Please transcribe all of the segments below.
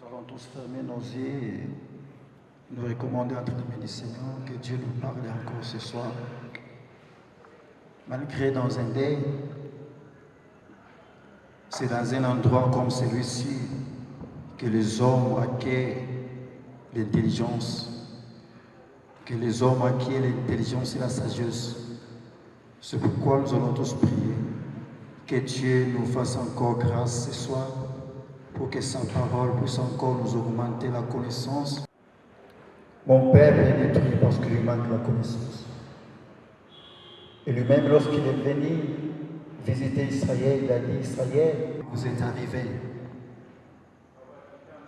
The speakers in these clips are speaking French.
allons tous fermer nos yeux et nous recommander entre les mains du Seigneur que Dieu nous parle encore ce soir. Malgré dans un deuil, c'est dans un endroit comme celui-ci que les hommes acquièrent l'intelligence, que les hommes acquièrent l'intelligence et la sagesse. C'est pourquoi nous allons tous prier que Dieu nous fasse encore grâce ce soir pour que sa parole puisse encore nous augmenter la connaissance. Mon père est détruit parce qu'il lui manque la connaissance. Et lui-même, lorsqu'il est venu visiter Israël, il a dit: Israël, vous êtes arrivés.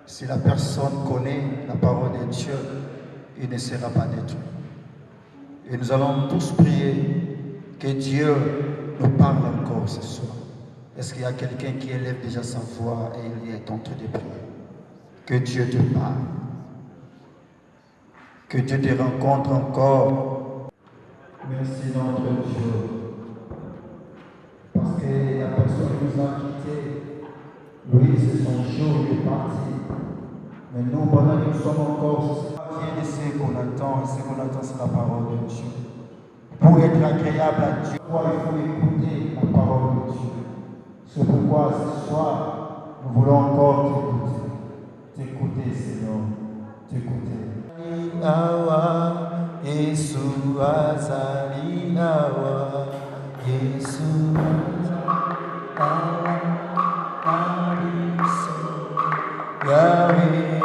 Si la personne connaît la parole de Dieu, il ne sera pas détruit. Et nous allons tous prier que Dieu nous parle encore ce soir. Est-ce qu'il y a quelqu'un qui élève déjà sa voix et il est en train de prier? Que Dieu te parle. Que Dieu te rencontre encore. Merci notre Dieu. Parce que la personne nous a quittés. Oui, c'est son jour, il est parti. Mais nous, pendant que nous sommes encore, rien de ce qu'on attend. Et ce qu'on attend, c'est la parole de Dieu. Pour être agréable à Dieu, il faut écouter la parole de Dieu. C'est pourquoi ce soir, nous voulons encore t'écouter. T'écouter, Seigneur. T'écouter. Awa, Yesu azali awa, Yesu awa, Aliso, Yahweh.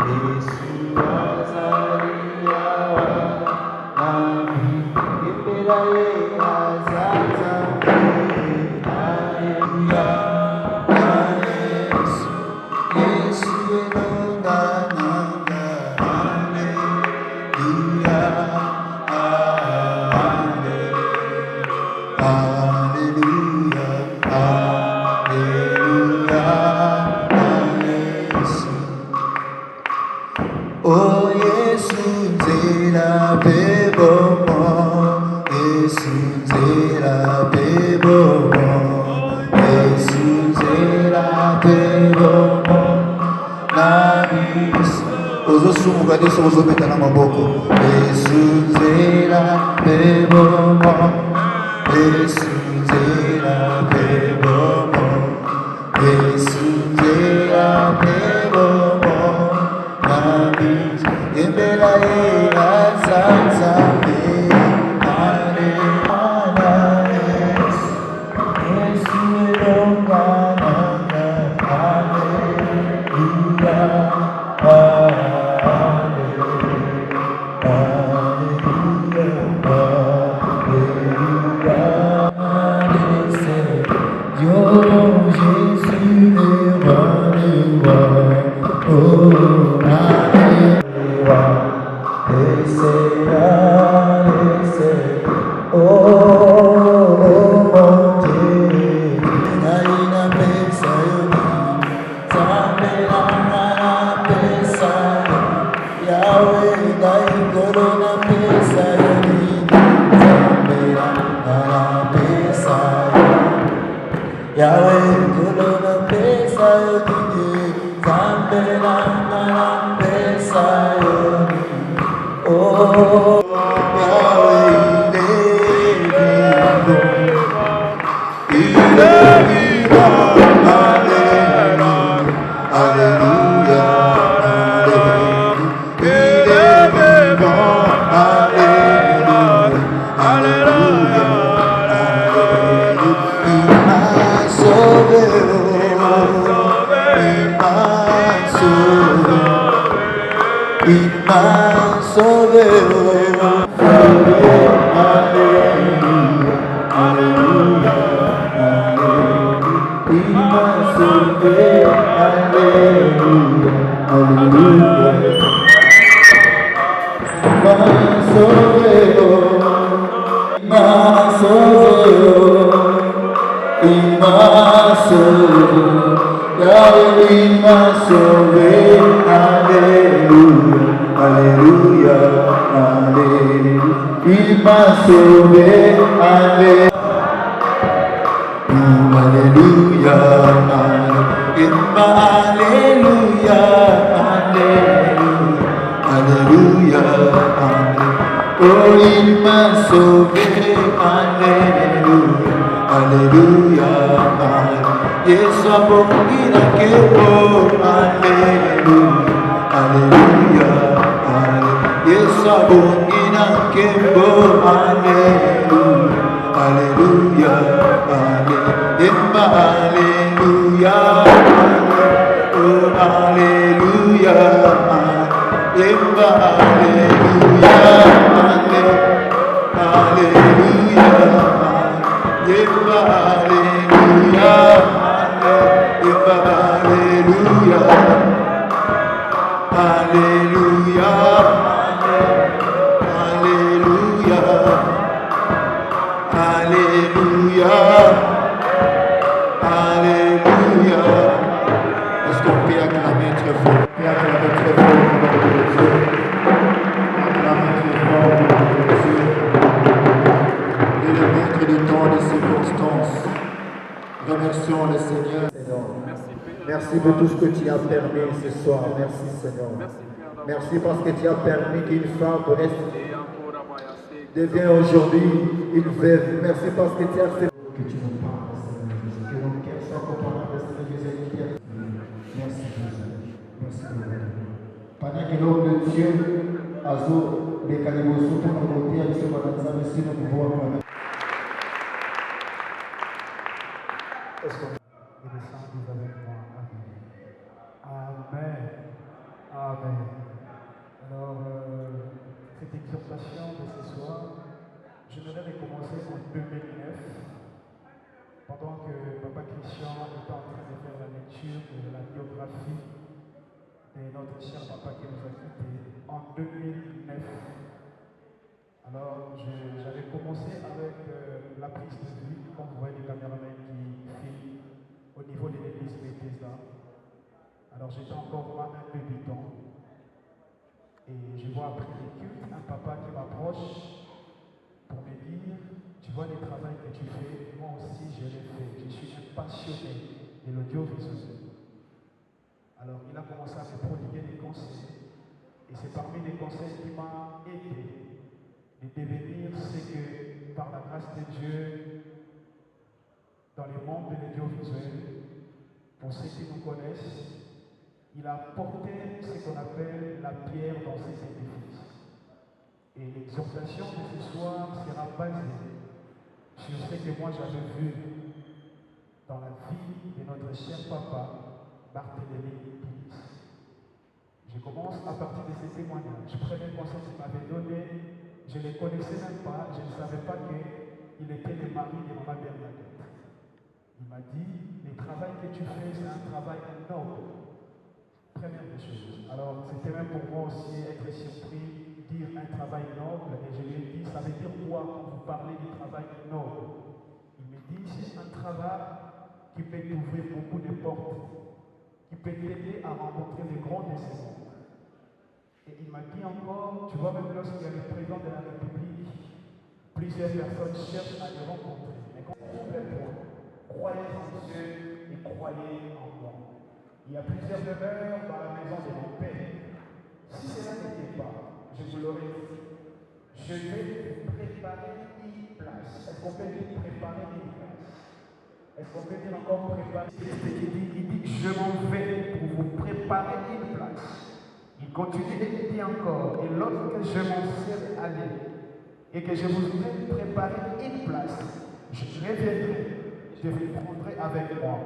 Yesu azali awa, Nami Ipelaye azata, Hallelujah. Oh Yesu nzela bebomo, Yesu nzela bebomo, Yesu nzela bebomo, nabiso. Ozosumuka deso ozobeta na maboko. Yesu nzela bebomo, Yesu nzela bebomo, Yesu nzela bebomo. Embela e azanza me, Hallelujah, Yesu elonga nanga, Hallelujah, Yo Jésus le roi, oh Yahweh, Kulona Pesa Yodini, Zambela Nana Pesa Yodini. Oh, Yahweh, il m'a sauvé, Alléluia, Alléluia. Alléluia, Alléluia, Alléluia, Alléluia. Oh, il m'a sauvé, Alléluia, Alléluia, Alléluia. Yesu abongina kebo, Alléluia, Alléluia, Alléluia. Yesu abongina kebo, Alléluia, Alléluia, Alléluia, Alléluia, oh, Alléluia, Alléluia, Alléluia, Alléluia, Alléluia, Alléluia, Alléluia. Est-ce qu'on peut acclamer très fort? On peut acclamer très fort pour notre Dieu. Acclamer très fort pour notre Dieu. Il est le maître du temps et des circonstances. Remercions le Seigneur. Merci pour tout ce que tu as permis ce soir. Merci Seigneur. Merci parce que tu as permis qu'une femme devienne aujourd'hui une veuve. Merci parce que tu as fait que tu nous parles, Seigneur Jésus. Que nos cœurs soient comparables, Seigneur Jésus. Merci Jésus. Merci Seigneur. Pendant que l'homme de Dieu a des calibos pour nous voter avec ce matin, si nous pouvons acclamer. Est-ce qu'on et les saints disent avec moi? Amen. Amen. Alors, cette exhortation de ce soir, je l'avais commencé en 2009, pendant que Papa Christian était en train de faire la lecture de la biographie de notre cher Papa qui nous a quittés en 2009. Alors, j'avais commencé avec la prise de vue, comme vous voyez les caméramans qui filment au niveau de l'église Bethesda. Alors, j'étais encore là un peu du temps. Et je vois après les cultes un papa qui m'approche pour me dire, tu vois le travail que tu fais, moi aussi je l'ai fait. Je suis passionné de l'audiovisuel. Alors, il a commencé à me prodiguer des conseils. Et c'est parmi les conseils qui m'a aidé de devenir ce que, par la grâce de Dieu, dans le monde de l'audiovisuel, pour ceux qui nous connaissent, il a porté ce qu'on appelle la pierre dans ses édifices. Et l'exhortation de ce soir sera basée sur ce que moi j'avais vu dans la vie de notre cher papa, Barthélemy Pilis. Je commence à partir de ces témoignages. Premier conseil qu'il m'avait donné, je ne les connaissais même pas, je ne savais pas qu'il était le mari de Maman Bernadette. Il m'a dit, le travail que tu fais, c'est un travail noble. Première des choses. Alors, c'était même pour moi aussi être surpris, dire un travail noble, et je lui ai dit, ça veut dire quoi quand vous parlez du travail noble? Il me dit, c'est un travail qui peut t'ouvrir beaucoup de portes, qui peut t'aider à rencontrer les grands de ce monde. Et il m'a dit encore, tu vois, même lorsqu'il y a le président de la République, plusieurs personnes cherchent à le rencontrer. Mais quand vous croyez en Dieu et croyez en moi. Il y a plusieurs demeures dans la maison de mon père. Si cela n'était pas, je vous l'aurais dit, je vais préparer une place. Est-ce qu'on peut dire préparer une place? Est-ce qu'on peut dire encore préparer? Il dit, je m'en vais pour vous préparer une place. Il continue et il dit encore, et lorsque je m'en serai allé et que je vous ai préparé une place, je reviendrai, je vous prendrai avec moi.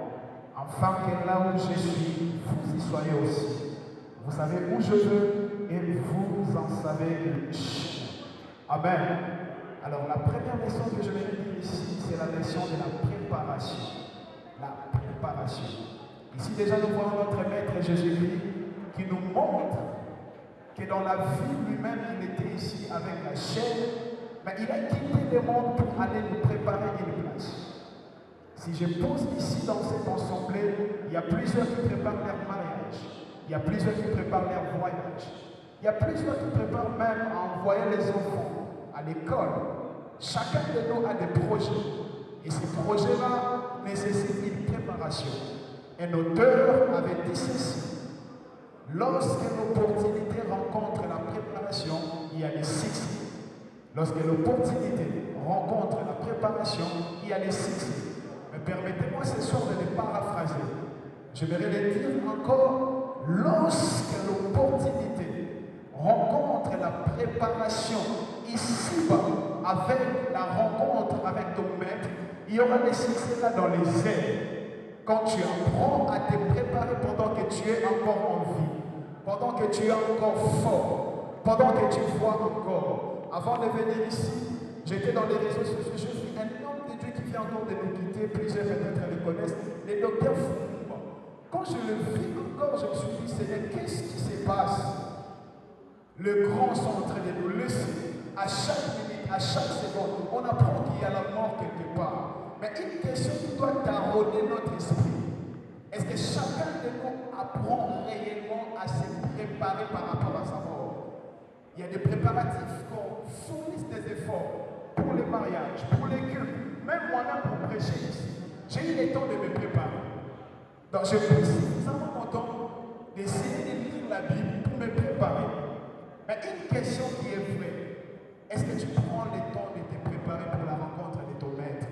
Afin que là où je suis, vous y soyez aussi. Vous savez où je veux et vous en savez le chemin. Amen. Alors la première leçon que je vais dire ici, c'est la leçon de la préparation. La préparation. Ici déjà nous voyons notre Maître Jésus-Christ qui nous montre que dans la vie lui-même, il était ici avec la chair, mais il a quitté le monde pour aller nous préparer une place. Si je pose ici dans cette assemblée, il y a plusieurs qui préparent leur mariage, il y a plusieurs qui préparent leur voyage, il y a plusieurs qui préparent même à envoyer les enfants à l'école. Chacun de nous a des projets et ces projets-là nécessitent une préparation. Un auteur avait dit ceci. Lorsque l'opportunité rencontre la préparation, il y a les succès. Lorsque l'opportunité rencontre la préparation, il y a les succès. Mais permettez-moi ce soir de les paraphraser. Je vais le dire encore. Lorsque l'opportunité rencontre la préparation ici-bas, avec la rencontre avec ton maître, il y aura des succès là dans les airs. Quand tu apprends à te préparer pendant que tu es encore en vie, pendant que tu es encore fort, pendant que tu vois encore. Avant de venir ici, j'étais dans les réseaux sociaux, je suis un homme de Dieu qui vient encore de nous quitter, plusieurs peut-être le connaissent, les docteurs Fumba. Quand je le vis encore, je me suis dit, Seigneur, qu'est-ce qui se passe? Le grand sont en train de nous laisser. À chaque minute, à chaque seconde, on apprend qu'il y a la mort quelque part. Mais une question qui doit tarauder notre esprit. Est-ce que chacun de nous apprend réellement à se préparer par rapport à sa mort? Il y a des préparatifs qu'on fournisse des efforts pour les mariages, pour les cultes, même moi-même pour prêcher ici. J'ai eu le temps de me préparer. Donc je prends suffisamment mon temps d'essayer de lire la Bible pour me préparer. Mais une question qui est vraie, est-ce que tu prends le temps de te préparer pour la rencontre de ton maître?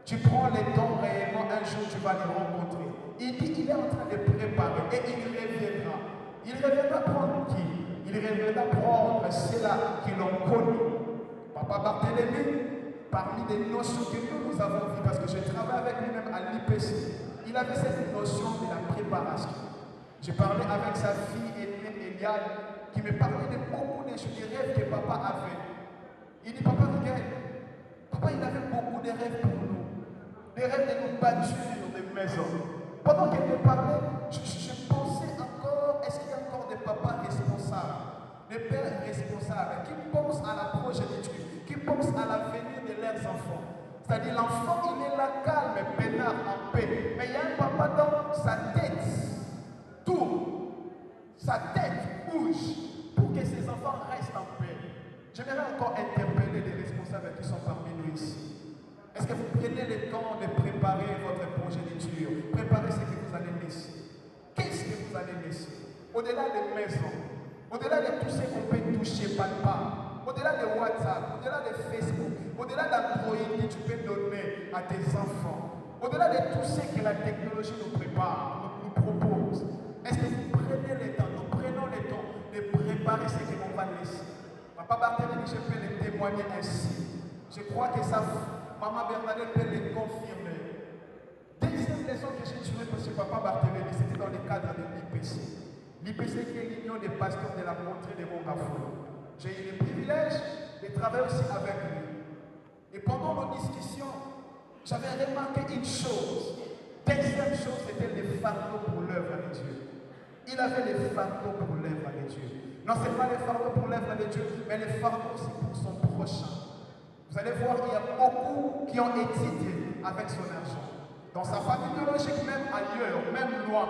Tu prends le temps réellement, un jour tu vas le rencontrer. Il dit qu'il est en train de préparer et il reviendra. Il reviendra prendre qui? Il reviendra prendre ceux-là qui l'ont connu. Papa Barthélemy, parmi les notions que nous avons vues, parce que je travaille avec lui-même à l'IPC, il avait cette notion de la préparation. J'ai parlé avec sa fille aînée, Eliane, qui me parlait de beaucoup de choses, des rêves que papa avait. Il dit, papa, regarde, papa, il avait beaucoup de rêves pour nous. Des rêves de nous battre dans des maisons. Pendant qu'elle me parlait, je pensais encore, est-ce qu'il y a encore des papas responsables, des pères responsables, qui pensent à la progéniture, qui pensent à l'avenir de leurs enfants. C'est-à-dire l'enfant, il est là calme, peinard, en paix. Mais il y a un papa dans sa tête, tourne, sa tête bouge, pour que ses enfants restent en paix. J'aimerais encore interpeller les responsables qui sont parmi nous ici. Est-ce que vous prenez le temps de préparer votre progéniture, préparer ce que vous allez laisser? Qu'est-ce que vous allez laisser? Au-delà des maisons, au-delà de tout ce qu'on peut toucher, palpable, au-delà de WhatsApp, au-delà de Facebook, au-delà d'Android que tu peux donner à tes enfants, au-delà de tout ce que la technologie nous prépare, nous propose, est-ce que vous prenez le temps, nous prenons le temps de préparer ce que l'on va laisser? Papa Barthélemy, je peux le témoigner ainsi. Je crois que ça, Maman Bernadette peut le confirmer. Deuxième leçon que j'ai tirée pour ce Papa Barthélemy, c'était dans le cadre de l'IPC. L'IPC qui est l'union des pasteurs de la contrée de Montgafou. J'ai eu le privilège de travailler aussi avec lui. Et pendant nos discussions, j'avais remarqué une chose. Deuxième chose, c'était les fardeaux pour l'œuvre de Dieu. Il avait les fardeaux pour l'œuvre de Dieu. Non seulement les fardeaux pour l'œuvre de Dieu, mais les fardeaux aussi pour son prochain. Vous allez voir qu'il y a beaucoup qui ont étudié avec son argent. Dans sa famille biologique, même ailleurs, même loin.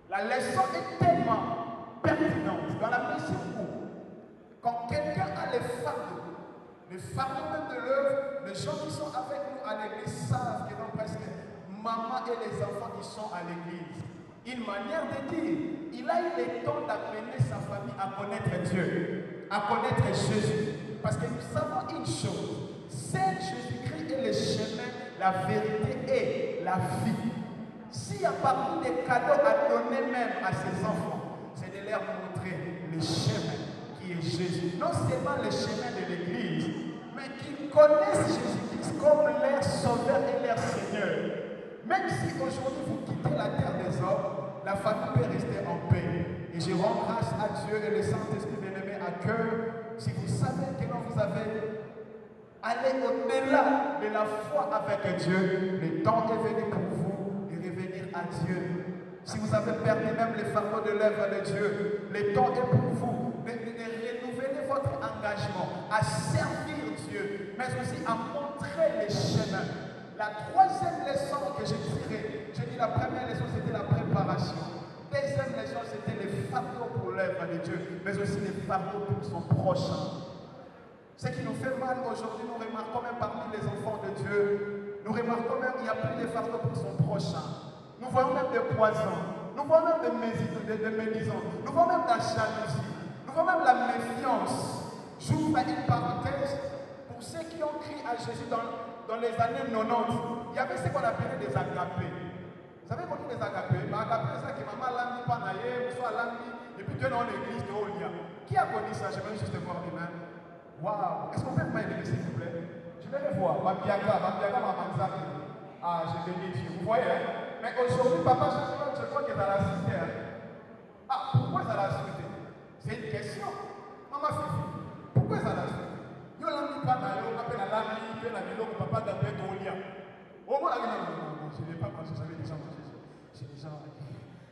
La leçon est tellement pertinente dans la mesure où, quand quelqu'un a les fardeaux même de l'œuvre, les gens qui sont avec nous à l'église savent que non, presque maman et les enfants qui sont à l'église. Une manière de dire, il a eu le temps d'amener sa famille à connaître Dieu, à connaître Jésus. Parce que nous savons une chose, c'est Jésus-Christ est le chemin, la vérité et la vie. S'il y a parmi des cadeaux à donner même à ses enfants, c'est de leur montrer le chemin qui est Jésus. Non seulement le chemin de l'Église, mais qu'ils connaissent Jésus-Christ comme leur sauveur et leur Seigneur. Même si aujourd'hui vous quittez la terre des hommes, la famille peut rester en paix. Et je rends grâce à Dieu et le Saint-Esprit bien-aimé à cœur. Si vous savez que vous avez allé au-delà de la foi avec Dieu, le temps est venu pour vous de revenir à Dieu. Si vous avez perdu même les fardeaux de l'œuvre de Dieu, le temps est pour vous de renouveler votre engagement à servir Dieu, mais aussi à montrer les chemins. La troisième leçon que j'ai tirée, j'ai dit la première leçon c'était la préparation. Deuxième leçon, c'était les fardeaux pour l'œuvre de Dieu, mais aussi les fardeaux pour son prochain. Ce qui nous fait mal aujourd'hui, nous remarquons même parmi les enfants de Dieu, nous remarquons même qu'il n'y a plus de fardeaux pour son prochain. Nous nous voyons même des poisons, nous voyons même des médisants, nous voyons même la jalousie, nous voyons même la méfiance. J'ouvre une parenthèse pour ceux qui ont crié à Jésus dans les années 90. Il y avait ce qu'on appelait des agapés. Vous savez qu'on dit des agapés? Agapés, c'est ça que maman l'a mis, panaye, soit l'a mis, et puis Dieu dans l'église de Olia. Qui a connu ça? Je vais juste voir les mains. Waouh! Est-ce qu'on peut pas aider, s'il vous plaît? Je vais les voir. Babiaga, Mamanzaki. Ah, je bénis Dieu. Vous voyez, hein? Mais aujourd'hui, papa, je crois qu'il est dans la cité. Hein? Ah, pourquoi ça l'a cité? C'est une question. Maman Fifi, pourquoi ça l'a cité? Yo l'ami pas d'ailleurs, on appelle la lami, puis la milo, papa d'après ton lien. Au moins, non, je n'ai pas mangé, j'avais déjà mangé. J'ai déjà.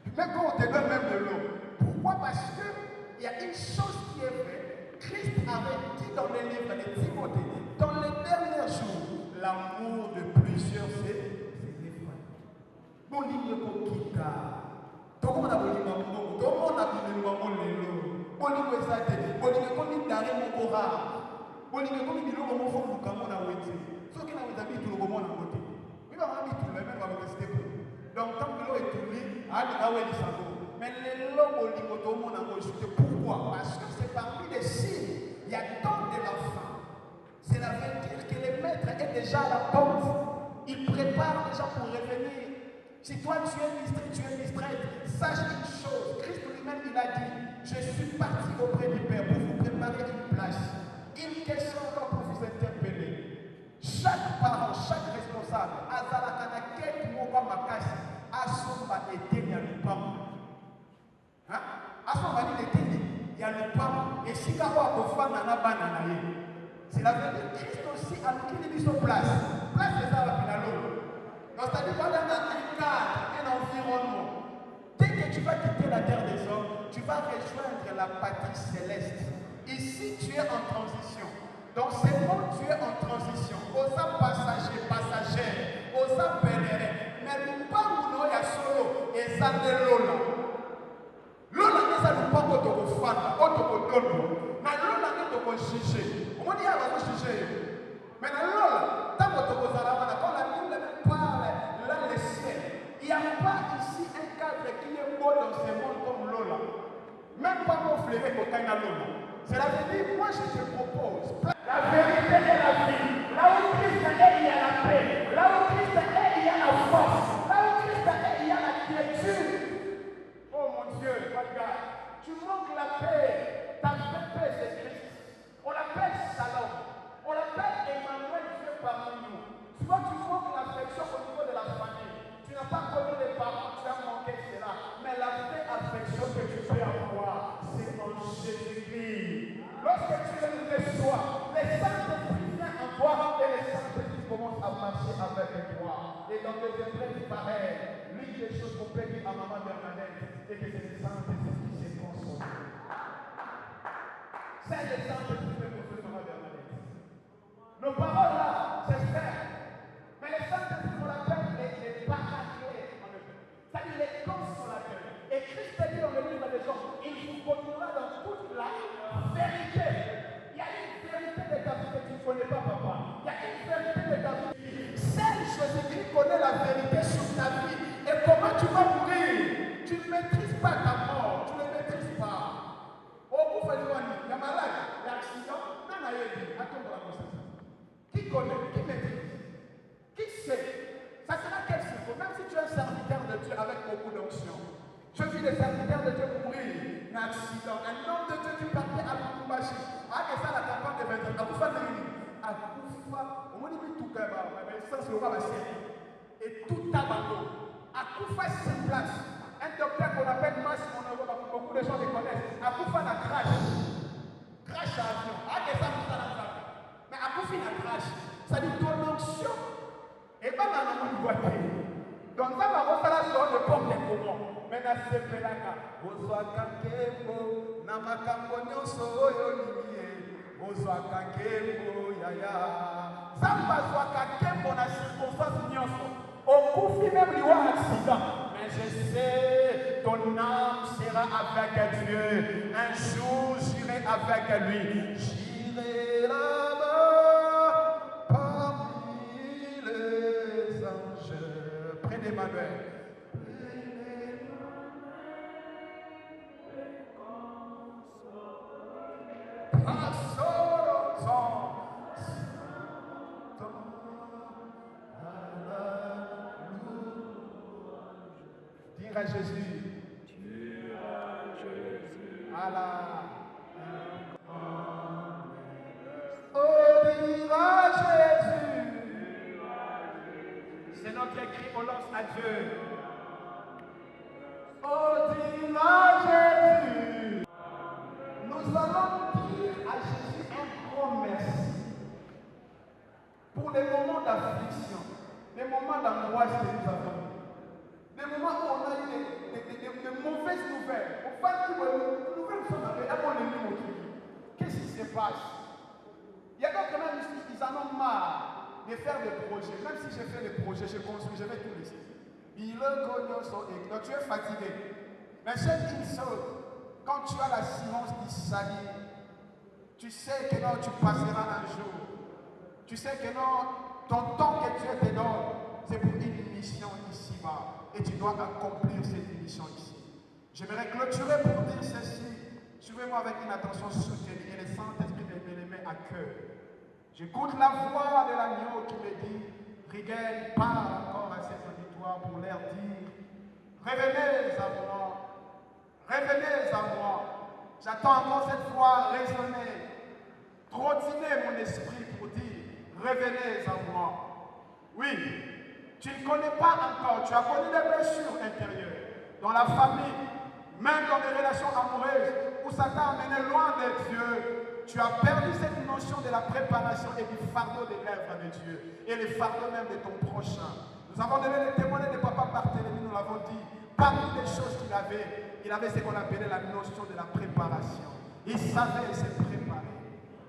Mais quand on te donne même de l'eau, pourquoi? Parce qu'il y a une chose qui est vraie. Christ avait dit dans les livres de Timothée, dans les derniers jours, l'amour de plusieurs, c'est l'effroi. Bon, il ne faut quitter. Tout le monde a voulu m'amour, tout le monde a voulu m'amour, bon, il faut ça, bon, il faut qu'on d'arrêt mon corps. Bon, il faut qu'on ait l'eau, mon fond, mon a ouété. Sauf qu'il a mis tout le monde à côté. Il va avoir mis tout le même, va rester pour. Donc, tant que l'eau est tournée, à ouété ça. Mais les lots, il faut tout le monde a ouété. Pourquoi? Parce que c'est parmi les signes. Il y a tant de la fin. Cela veut dire que le maître est déjà à la porte. Il prépare déjà pour revenir. Si toi tu es distraite, sache une chose. Christ lui-même, il a dit, je suis parti auprès du Père pour vous préparer une place. Une question encore pour vous interpeller. Chaque parent, chaque responsable, Azalakana, quel mot comme ma casse, Asomba était il y a le pain. Asomba était il y a le pain. Et si Kawa Kofa Nana Bananaye, c'est la vérité. Christ aussi a mis son place. Place des arbres à l'eau. Donc, c'est-à-dire qu'on a un cadre, un environnement. Dès que tu vas quitter la terre des hommes, tu vas rejoindre la patrie céleste. Ici, tu es en transition. Dans ce monde, tu es en transition. Aux passagers, passagères, aux pèlerins. Mais nous pas où il y a solo et ça de Lola. Lola, ça nous pas auto fan, auto dono. Mais Lola, nous devons juger. On dit à la juger. Mais Lola, tant que tu vas à la quand la Bible parle, là, les ciels. Il n'y a pas ici un cadre qui est beau dans ce monde comme Lola. Même pas mon fleuret pour Kaina Lola. Cela veut dire, moi je te propose. La vérité est la vie. Là où Christ est, il y a la paix. Là où Christ est, il y a la force. Là où Christ est, il y a la quiétude. Oh mon Dieu, regarde. Tu manques la paix. Ta paix, c'est Christ. On l'appelle Shalom. On l'appelle Emmanuel, Dieu parmi nous. Tu vois, tu manques l'affection au niveau de la famille. Tu n'as pas connu les parents, tu as manqué cela. Mais la vraie affection que tu peux avoir, c'est en Jésus-Christ. Lorsque tu le reçois, les Saint-Esprit viennent en toi et les Saint-Esprit commencent à marcher avec toi. Et dans les épreuves pareilles, l'une des choses qu'on peut dire à maman Bernadette, c'est que c'est le Saint-Esprit qui s'est transformé. C'est le Saint-Esprit qui s'est transformé, maman Bernadette. Nos paroles là, c'est faire. Mais les Saint-Esprit, on l'appelle les paraclés en effet. C'est-à-dire les consolateurs. Et Christ a dit dans le livre des gens, il vous conduira dans toute la vérité. Il y a une vérité de ta vie que tu ne connais pas, papa. Il y a une vérité de ta vie. Seul Jésus-Christ connaît la vérité sur ta vie. Et comment tu vas mourir? Tu ne maîtrises pas ta mort. Tu ne le maîtrises pas. Au bout de il y a malade, il y a accident. Non, non, il y a attends la grossesse. Qui connaît? Qui maîtrise? Qui sait? Ça sera quel secours? Même si tu es un serviteur de Dieu avec beaucoup d'onction. Je vis des serviteurs de Dieu pour mourir. Un accident. Un homme de Dieu qui partait à Lubumbashi. Ah, et ça, la campagne de 20 ans. Akoufa de l'Uni. Akoufa. On m'a dit tout comme ça. Mais ça, c'est le roi et tout tabac. Akoufa sur place. Un docteur qu'on appelle Mas, beaucoup de gens le connaissent. Akoufa n'a crash. Crash à avion. Ah, et ça, tout ça, mais Akoufa n'a crash. Ça dit ton onction. Et pas dans la voiture. Donc ça va vous faire la sorte de porte des courants. Mais dans ce pelaka, Ozwa Kakembo, Namakambo Nyoso Oyoliye, Ozwa Kakembo Yaya. Ça va Ozwa Kakembo dans circonstance Nyoso. On confie même lui un accident. Mais je sais, ton âme sera avec Dieu. Un jour, j'irai avec lui. J'irai là-bas parmi les anges. Prenez Emmanuel. Dire à Jésus. À la. Oh, dire à Jésus. C'est notre cri, on lance à Dieu. Oh, dire à Jésus. Nous allons dire à Jésus un grand merci pour les moments d'affliction, les moments d'angoisse que nous avons. Des moments où on a eu des mauvaises nouvelles. On va dire que les nouvelles sont arrivées. Qu'est-ce qui se passe? Il y a d'autres même ici, ils en ont marre de faire des projets. Même si j'ai fait des projets, je construis, je vais tout laisser. Donc tu es fatigué. Mais c'est une chose. Quand tu as l'assurance du salut, tu sais que non, tu passeras un jour. Tu sais que non, ton temps que Dieu te donne, c'est pour une mission ici-bas. Et tu dois accomplir cette mission ici. J'aimerais clôturer pour dire ceci. Suivez-moi avec une attention soutenue et le Saint-Esprit me les met à cœur. J'écoute la voix de l'agneau qui me dit, Rigel, parle encore à cet auditoire pour leur dire, revenez à moi, revenez à moi. J'attends encore cette voix résonner, trottiner mon esprit pour dire, revenez à moi. Oui, tu ne connais pas encore, tu as connu des blessures intérieures, dans la famille, même dans les relations amoureuses, où ça t'a amené loin de Dieu. Tu as perdu cette notion de la préparation et du fardeau des lèvres de Dieu, et le fardeau même de ton prochain. Nous avons donné le témoignage de Papa Barthélemy, nous l'avons dit, parmi les choses qu'il avait ce qu'on appelait la notion de la préparation. Il savait se préparer.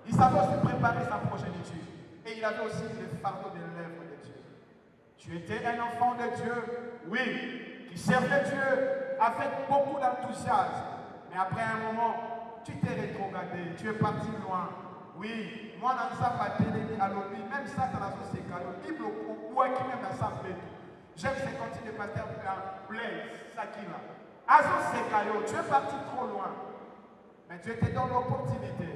Il savait se préparer sa progéniture. Et il avait aussi le fardeau des lèvres de Dieu. Tu étais un enfant de Dieu, oui, qui servait Dieu avec beaucoup d'enthousiasme. Mais après un moment, tu t'es rétrogradé, tu es parti loin. Oui, moi, dans ça, même ça, dans la société, la Bible, ou qui même dans ça, j'aime ces continues de pasteur Blaise, Sakila. Azo Sekayo, tu es parti trop loin. Mais Dieu te donne l'opportunité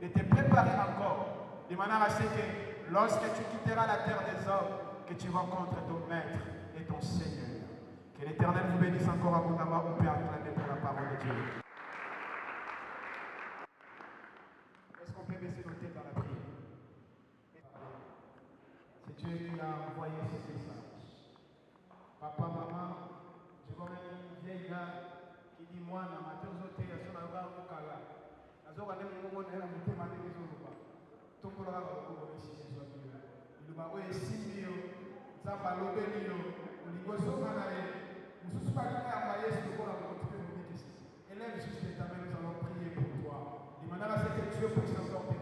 de te préparer encore. De manière à ce que lorsque tu quitteras la terre des hommes, que tu rencontres ton maître et ton Seigneur. Que l'Éternel vous bénisse encore abondamment. On peut acclamer pour la parole de Dieu. Est-ce qu'on peut baisser nos têtes dans la prière? C'est Dieu qui a envoyé ce message. Papa, maman, je connais une vieille dame qui dit moi, dans ma tête, je suis en train de faire un peu de tokola bakoko besizwa bino liloba oyo esimbi yo nzambe alobeli yo liboso na ye mosusu balinga yamba yesu lokola mokoti mpe mobikisi élève juste les tamets, nous allons prier pour toi demandant à ce que Dieu puisse encore te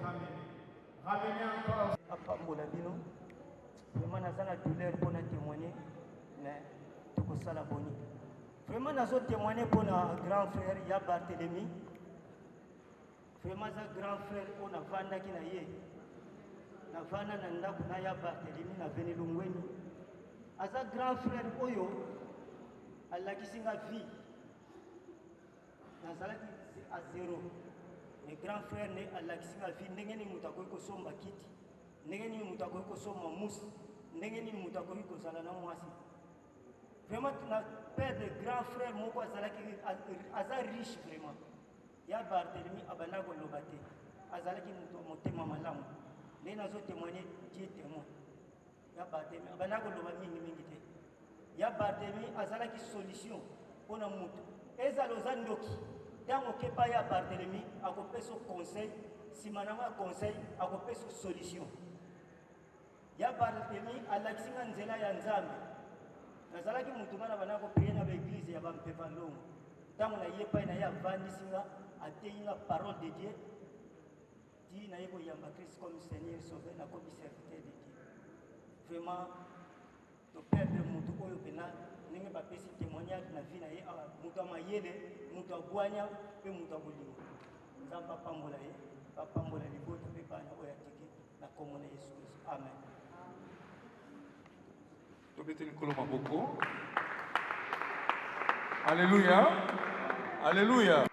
ramener encore apambola bino vraiment naza na douleur mpona témoigner mais tokosala boni vraiment nazo témoigner mpona grand frère ya Barthélemy. Vraiment aza grand frère oyo navandaki na ye navanda na ndako na ya Barthélemy na veni longweni aza grand frère oyo alakisi nga vie nazalaki a zéro mais grand frère ne alakisi nga vie ndenge nini moto akoki kosomba kiti ndenge nini moto akoki kosomba musi ndenge nini moto akoki kozala na mwasi vraiment na père de grand frère moko azalaki aza riche vraiment ya Barthélemy abanda koloba te azalaki motema malamu nde nazo témoigner Dieu témoin ya Barthélemy abanda koloba mingi te ya Barthélemy azalaki solution mpona motu ezala oza ndoki ntango okepa ya Barthélemy akopesa conseil nsima nango ya conseil akopesa solution ya Barthélemy alakisi nga nzela ya nzambe nazalaki motu nga na banda koprie na baeglize ya bampepa longo ntango naye epai na ye avandisi nga ateyi nga parole de Dieu di naye koyamba Christ comme Seigneur sauveur nakomi serviteur de Dieu vraiment toperdre motu oyo mpena ndenge bapesi témoignage na vie na ye awa moto ya mayele moto abwanya mpe moto ya bolingo nzambe apambola ye bapambola libota mpe bana oyo atiki na kombo na Yesu Kristo amen. Tobeteli nkolo maboko. Alléluia. Alléluia.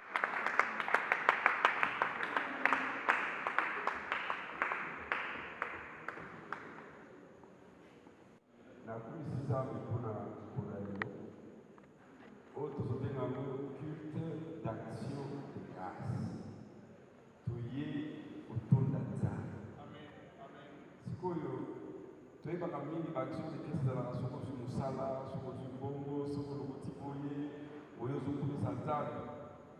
baction de Christ ezalaka soko ozwi mosala soko ozwi mbongo soko olokoti boye oyo ozokumisa nzambe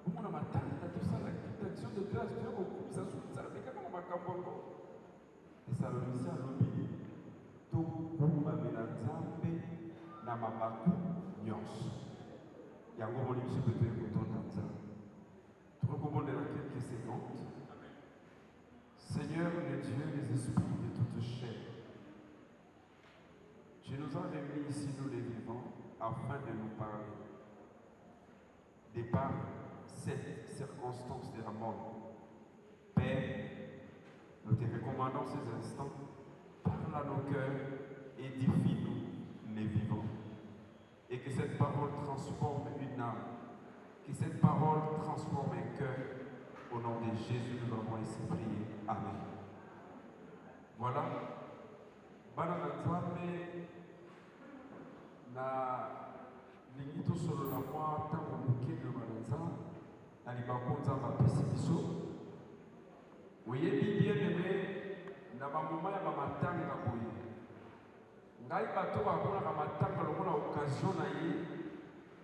omona matanga tosala action de grâce toyo kokumisa soki nzambe kaka na makambo yango Thessaloniciens alobi tokumamela nzambe na mabaku nyonso yango moni biso mpe toye kotonda nzambe tokokomondela quelques secondes. Seigneur le Dieu des esprits de toute chair, tu nous as réunis ici, nous les vivants, afin de nous parler de par cette circonstance de la mort. Père, nous te recommandons ces instants, parle à nos cœurs, édifie-nous les vivants, et que cette parole transforme une âme, que cette parole transforme un cœur. Au nom de Jésus, nous avons ainsi prié. Amen. Voilà. Bana Nzambe na lingito solo na moi tango muke de Banza na libako Nzamba pesi biso. Oyebi bien aimé na ba moment ya ba matanga boye. Ngai bato ba kona ka matanga lokona occasion na ye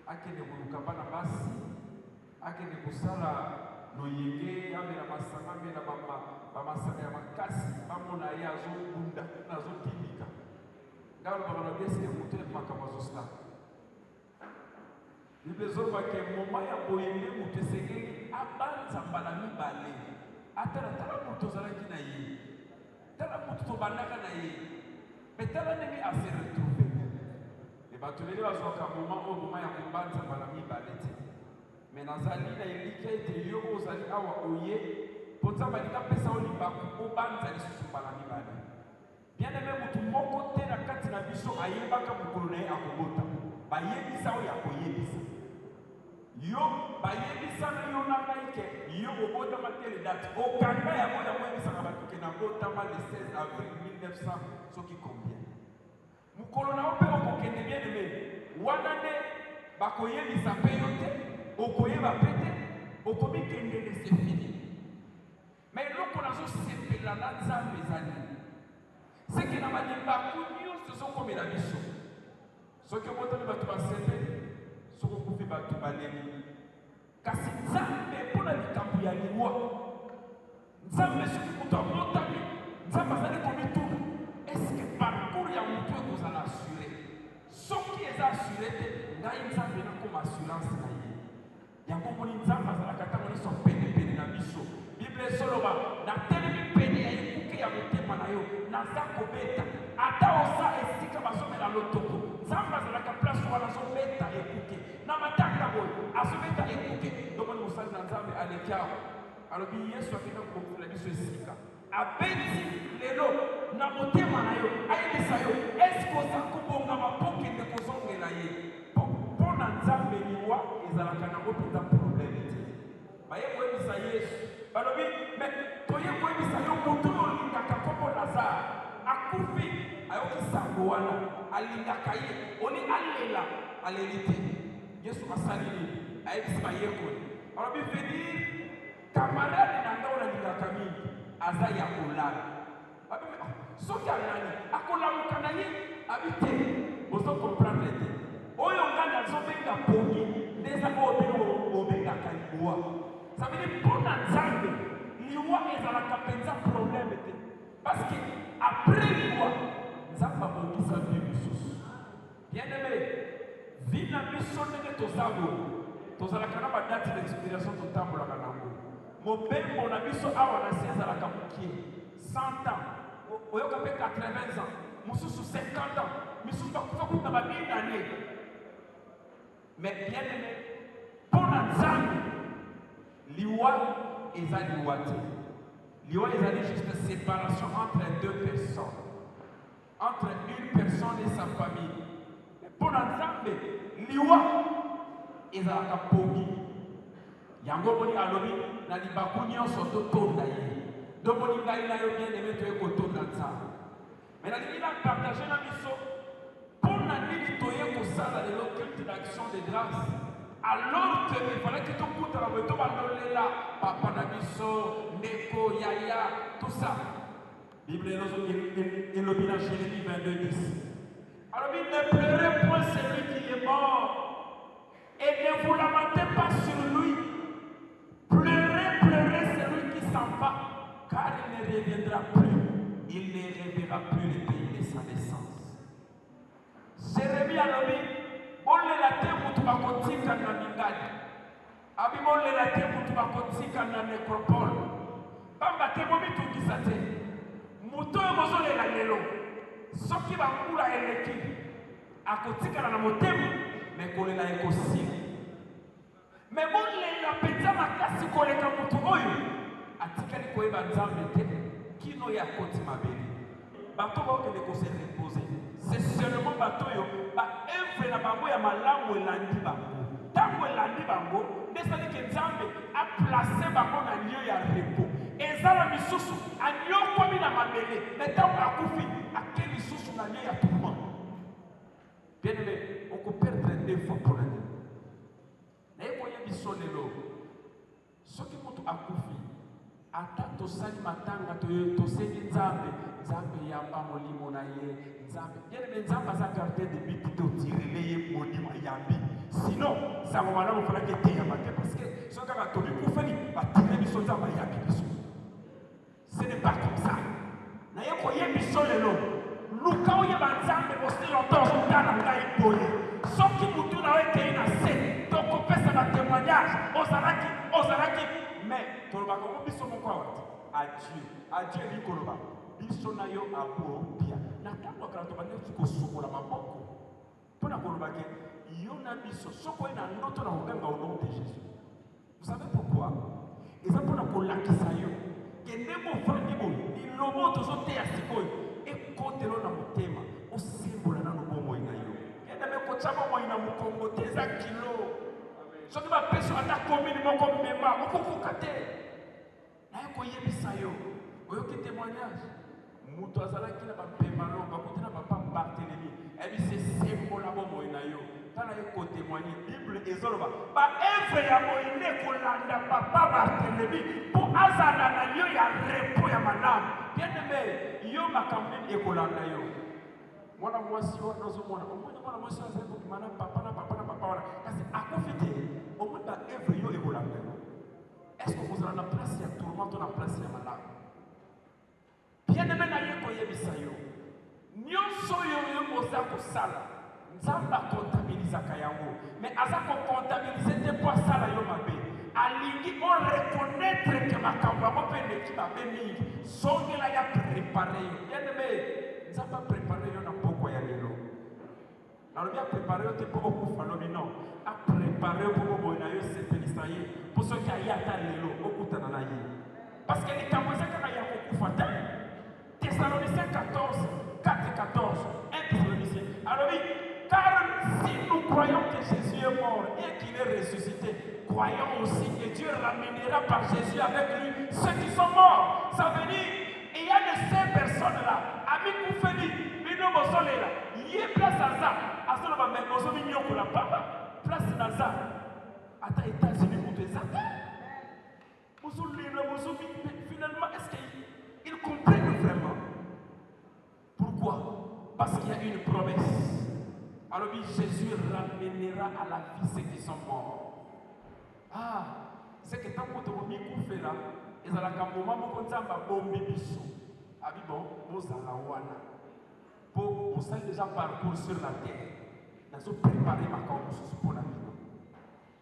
akende kuluka bana basi akende kusala loyenge amela masanga mela bamasanga ya makasi bamona ye azobunda nazotindika ngalo bakana bese moto ya makambo azosala libezobake moma ya boyenge moto esengeli abanza mbala mibale atala moto ozalaki na ye tala moto tobandaka na ye me tala ndenge ase retrouve e bato leli bazwaka moma oyo moma ya kobanza mbala mibale te mais nazali na elika ete yo ozali awa oye mpo nzambe alingi apesa yo libaku obanza lisusu mbala mibale bien aime motu moko te na kati na biso ayebaka mokolo na ye akobota bayebisa oyo akoyebisa yo bayebisana yo na ngai ke yo obotama te le date okanga yango yango oyebisaka bato ke nabotama le 16 avril 1900 soki combien mokolo na yo mpe okokende bien aime wana nde bakoyebisa mpe yo te okoyeba pete okomikendele c'est fini mais eloko nazosepela na nzambe ezali seke na balibaku nyonso ezokomela biso soki obotami bato basepeli soki okufi bato baleli kasi nzambe mpo na likambo ya liwa nzambe soki moto abotami nzambe azali komituna eske parcours ya motu ekozala assure soki eza assure te ngai nzambe nakoma assurance na ye yango moni nzambe azalaka ntango nyonso penepene na biso bible ezoloba natelemi pene ya ekuke ya motema na yo naza kobeta ata oza esika bazomela lotoko nzambe azalaka place wana azobeta ekuke na matanga boye azobeta ekuke ndomoni mosali na nzambe aleki awa alobi yesu akenda kobongula biso esika abeti lelo na motema na yo ayebisa yo eske oza kobongama mpo kende kozongela ye mpo na nzambe liwa ezalaka nango mpenza probleme te baye koyebisa yesu balobi me toye koyebisa yo moto oyo olingaka kombo lazare akufi ayoki sango wana alingaka ye oni alela aleli te yesu asali nini ayebisi bayekoli balobi venir kamarade na nga oyo alingaka mingi aza ya kolala soki alali akolamuka na ye abi te ozo comprendre te oyo nga nazobenga pongi ndeza oyo bino obengaka liwa sabili mpo na nzambe liwa ezalaka mpenza probleme te parceke apres liwa nzambe abongisa vi lisusu bien aime vi na biso ndenge toza boye tozalaka na badate d'expiration totambolaka nango mobembo na biso awa na se ezalaka mokie 100 ans oyoka mpe 80 ans mosusu 50 ans misusu bakufa kuta babini ane mais bien aimé mpo na nzambe liwa eza liwa te liwa ezali juste séparation entre deux personnes entre une personne et sa famille mpo na nzambe liwa ezalaka pongi yango moni alobi na libaku nyonso totonda ye domoni ngai na yo bien aimé toye kotonda nzambe me nalingi na partage na biso mpo na nini toye kosala lelo culte d'action de grâce alors que efalaki tokutana boye tobalolela papa na biso ndeko yaya tout ça bible elobi na Jérémie 22:10 Alors ne pleurez point celui qui est mort et ne vous lamentez pas sur lui. Pleurez, pleurez celui qui s'en va, car il ne reviendra plus. Il ne reverra plus le pays de sa naissance. Jérémie a nommé, on l'a terre où tu vas continuer à naviguer. Abimon l'a terre où tu vas continuer à nécropole. Bamba te momi tout qui s'attend. Mouton et mozo les lanelo. Ce qui va couler à l'équipe. À côté de la motem, mais qu'on l'a écossi. Mais bon, la pétale à casse qu'on les camoutoui. À tikali koe banzam mette. Qui n'a ya côté ma belle. Bateau va que les conseils reposer. C'est seulement bateau yo. Ba œuvre na bango ya malamu elandi bango. Tango elandi bango. Nesali que Nzambe a placé bango na lieu ya repos. Ezala misusu anyo komi na mabele. Mais tango akufi akeli misusu na lieu ya tourment. Bien aimé, on peut perdre 2 fois pour l'année. Naye koye biso lelo. Soki mutu akufi ata tosali matanga tosengi Nzambe yamba molimo na ye Nzambe. Bien aimé, Nzambe aza gardien de biti totirele ye molimo yambi. Sinon, ça va mal faire que tu parce que ce qui va tomber pour faire, va tirer les choses à Miami. Ce n'est pas comme ça. N'a pas quoi y biso le nom. Luka oye banzambe aussi longtemps dans la ngai boye. Ce qui vous tourne avec une assez, donc on fait ça dans témoignage. Ozaraki, mais tout le monde biso mon quoi. Adieu Nikoloba. Biso na yo abo bien. Na tango quand on va dire que soko la maboko. Pour na koloba ke Yona biso, soko ina ndoto na uganga au nom de Jésus. Vous savez pourquoi? Et ça pour la kolakisa yo. Kende mo fandi bo, ilobo tozo te asikoyo. E kote lo na motema, o simbola na no bomo ina yo. Kende me ko chama mo ina mukongo teza kilo. Soki ba peso ata komini moko mema, okoko kate. Na yo ko yebisa yo. Oyo ki témoignage. Muto azalaki na ba pemalo, ba kotena papa Barthélemy. Et puis c'est symbole à bomo ina yo. Quand on a témoigné, Bible et Zoroba, bah œuvre ya moïne kolanda papa Barthélemy pour azana na yo ya repos ya madame. Bien aimé, yo makambi e kolanda yo. Mwana mwasi wa nozo mwana, mwana mwasi wa zeko kimana papa na papa wana. Kasi akofite, au moins ba œuvre yo e kolanda yo. Est-ce que vous avez la place ya tourment ou la place ya madame? Bien aimé na yo koyebisa yo. Nyonso yo oza kosala. Nzamba comptabilisaka yango, mais aza ko comptabiliser te po asala yo mabe. Alingi on reconnaître que makambo yango mpe ndeki mabe mingi. Songela ya préparé yo. Bien aimé, Nzamba préparé yo na poko ya lelo. Nalobi a préparé yo te po okufa lobi non. A préparé yo po boboyi na yo sepelisa ye. Po soki aye ata lelo okutana na ye. Parce que likambo eza kaka ya kokufa te. Thessaloniciens 14, 4-14, 1 Thessaloniciens. Alors oui, car si nous croyons que Jésus est mort et qu'il est ressuscité, croyons aussi que Dieu ramènera par Jésus avec lui ceux qui sont morts. Ça veut dire, il y a de ces personnes-là, Ami Koufeli, Bino Bosolela, il y a place à ça, à ce moment-là, mais Boso Mignon pour la papa, place à ça, à ta États-Unis pour tes affaires. Finalement, est-ce qu'ils comprennent vraiment? Pourquoi? Parce qu'il y a une promesse. Alors Jésus ramènera à la vie ceux qui sont morts. Ah, c'est que tant que tu as fait là, et ça a un moment où tu as bombi biso. Ah bon, vous allez wana. Pour ça déjà parcours sur la terre. Nous avons préparé ma cause pour la vie.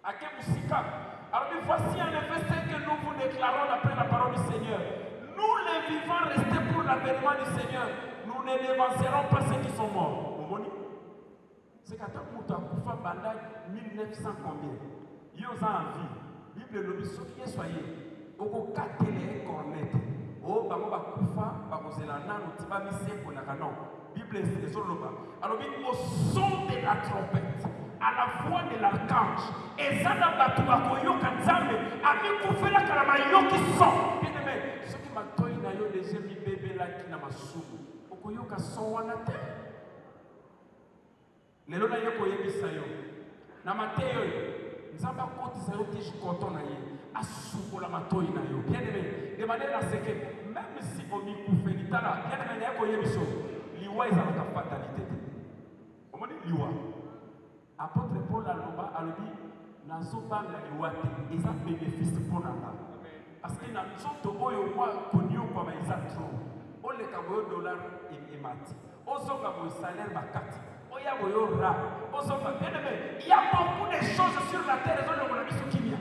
À quel musika? Alors voici en effet ce que nous vous déclarons d'après la parole du Seigneur. Nous les vivants restés pour l'avènement du Seigneur, nous ne dévancerons pas ceux qui sont morts. Vous voyez? C'est qu'à tant que tu as coupé bandage 1900 combien? Ils ont envie. Bible le dit, ce qui est soyez. Au cas de les cornettes. Oh, bah, on va couper, bah, vous allez là, nous t'y va misser pour la canon. Bible est sur le bas. Alors, au son de la trompette, à la voix de l'archange, et ça n'a pas tout à koyo kanzambe, à mi koufé la kalamayo qui sort. Bien aimé, ce qui m'a toy na yo les amis bébés là qui n'a pas soubou. Au koyo ka son wanate. Lelo na yo koyebisa yo. Na mateyo yo. Nzamba kotisa yo tish koton na ye. Asuko la matoy na yo. Bien aimé, de manière à ce que même si on mi koufé litala, bien aimé na yo koyebiso. Liwa ezalaka fatalité. omoni liwa apôtre Paul aloba alobi nazobanga liwa te eza bénéfice mpo na nga parce que na nzoto oyo mwa koniokwama eza trop oleka boyo dollar emati ozonga boyo salaire bakati oya boyo ra ozonga bien aimé il y a beaucoup de choses sur la terre ezolongola biso kimia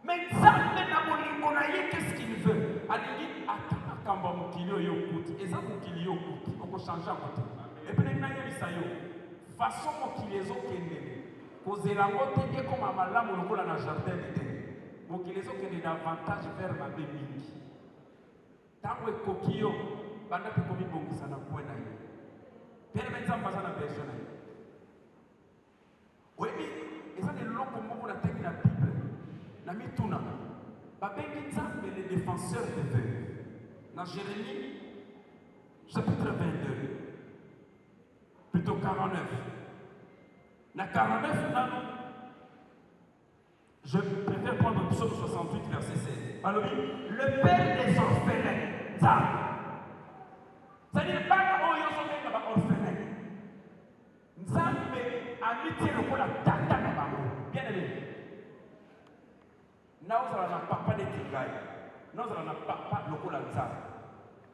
mais nzambe na bolingo na ye qu'est-ce qu'il veut alingi ata makambo ya mokili oyo okuti eza mokili yo okuti okochange yango te epe ndenge nayebisa yo façon mokili ezokendele kozela yango te ekoma malamu lokola na jardin d'Eden mokili ezokende davantage vers mabe mingi ntango ekoki yo banda mpe komibongisa na pwe na ye pene mpe nzambe aza na besoin na ye oyebi eza eloko moko nateki na bible na mituna babengi nzambe le défenseur de veuves dans Jérémie chapitre 22 plutôt 49 na 49 nano je préfère prendre le psaume 68 verset 16 alors le père des orphelins nzambe c'est-à-dire bana oyo ozobenga baorphelin nzambe amitie lokola tata na bango bien aimé naozala na papa neti ngai naozala na papa lokola nzambe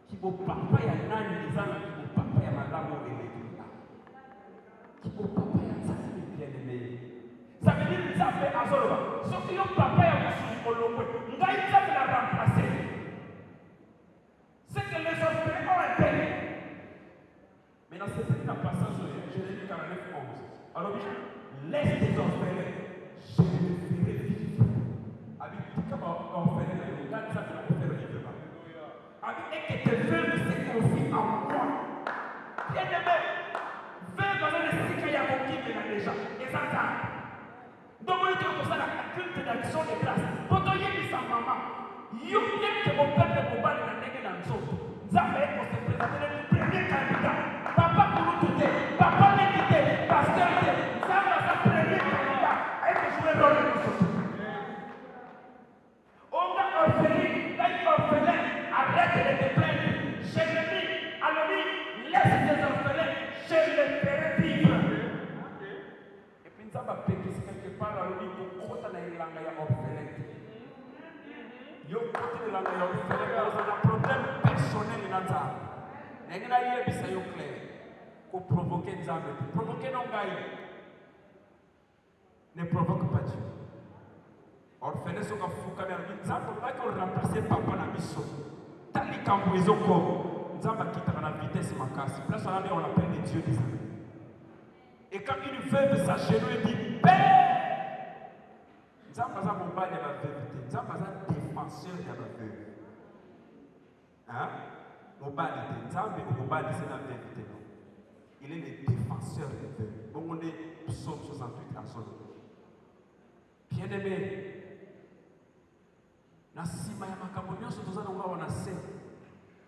kibopapa ya nani eza na kibopapa ya malamu elekinga kibopapa ya nzambe bien aimé ça veut dire nzambe azoloba soki yo papa ya mosusu olongwe ngai nzambe na remplace c'est que les orphelins ont un père mais dans cette passage Jérémie 49 11 alors laisse les orphelins je les ferai vivre avec comme orphelin na yo ngai nzambe na kofere vivre avec et que tes veuves se confient en moi bien aimé veuve aza na esika ya kokimela déjà eza nzambe donc oyo te okosala culte d'action de grâce po toyebisa mama yo yeke moperde mobali na ndenge na nzoto nzambe ekose présente le premier candidat papa kulutu te papa neti te pasteur te nzambe aza premier candidat ayeke jouer rôle na biso onga orpheline ngai orphelin arrête de te plaindre Jérémie alobi laisse tes orphelins je les ferai vivre et puis nzambe apekisi quelque part alobi kokota na elanga ya orphelin yo koti na elanga ya orphelin oza na problème personnel na nzambe ndenge nayebisa yo clair koprovoke nzambe te provoke no ngai ne provoque pas Dieu orphelin soki afukami alobi nzambe olobaki oremplace papa na biso ta likambo ezokoma nzambe akitaka na vitesse makasi place wana nde on appelle les dieux des âmes et quand une veuve s'agenouille et dit père nzambe aza mobali ya baveuve te nzambe aza défenseur ya baveuve mobali te nzambe mobali se na veuve te non il est le défenseur des veuves bongo nde psaume 68 azoloba bien aimé na nsima ya makambo nyonso toza nango awa na se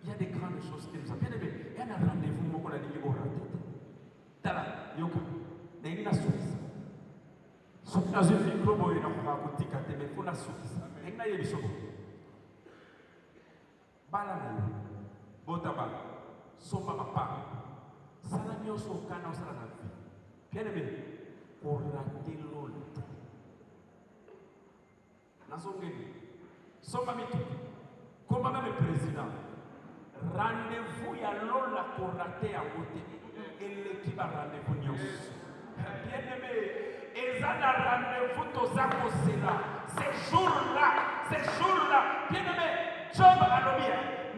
il y a des grandes choses que nous avons bien aimé il y a un rendez-vous moko nalingi orate te tala yoka ndenge nasukisa soki nazwi micro boye nakokaa kotika te mais fo nasukisa ndenge nayebiso bala na yo bota bala somba mapanga sala nyonso okana osala na vie bien aimé orate lola te nazongeli somba mituki komba meme président rendez-vous ya lola korate yango te eleki barendez-vous nyonso bien aimé eza na rendez-vous toza kosela ce jour-là bien aimé job alobi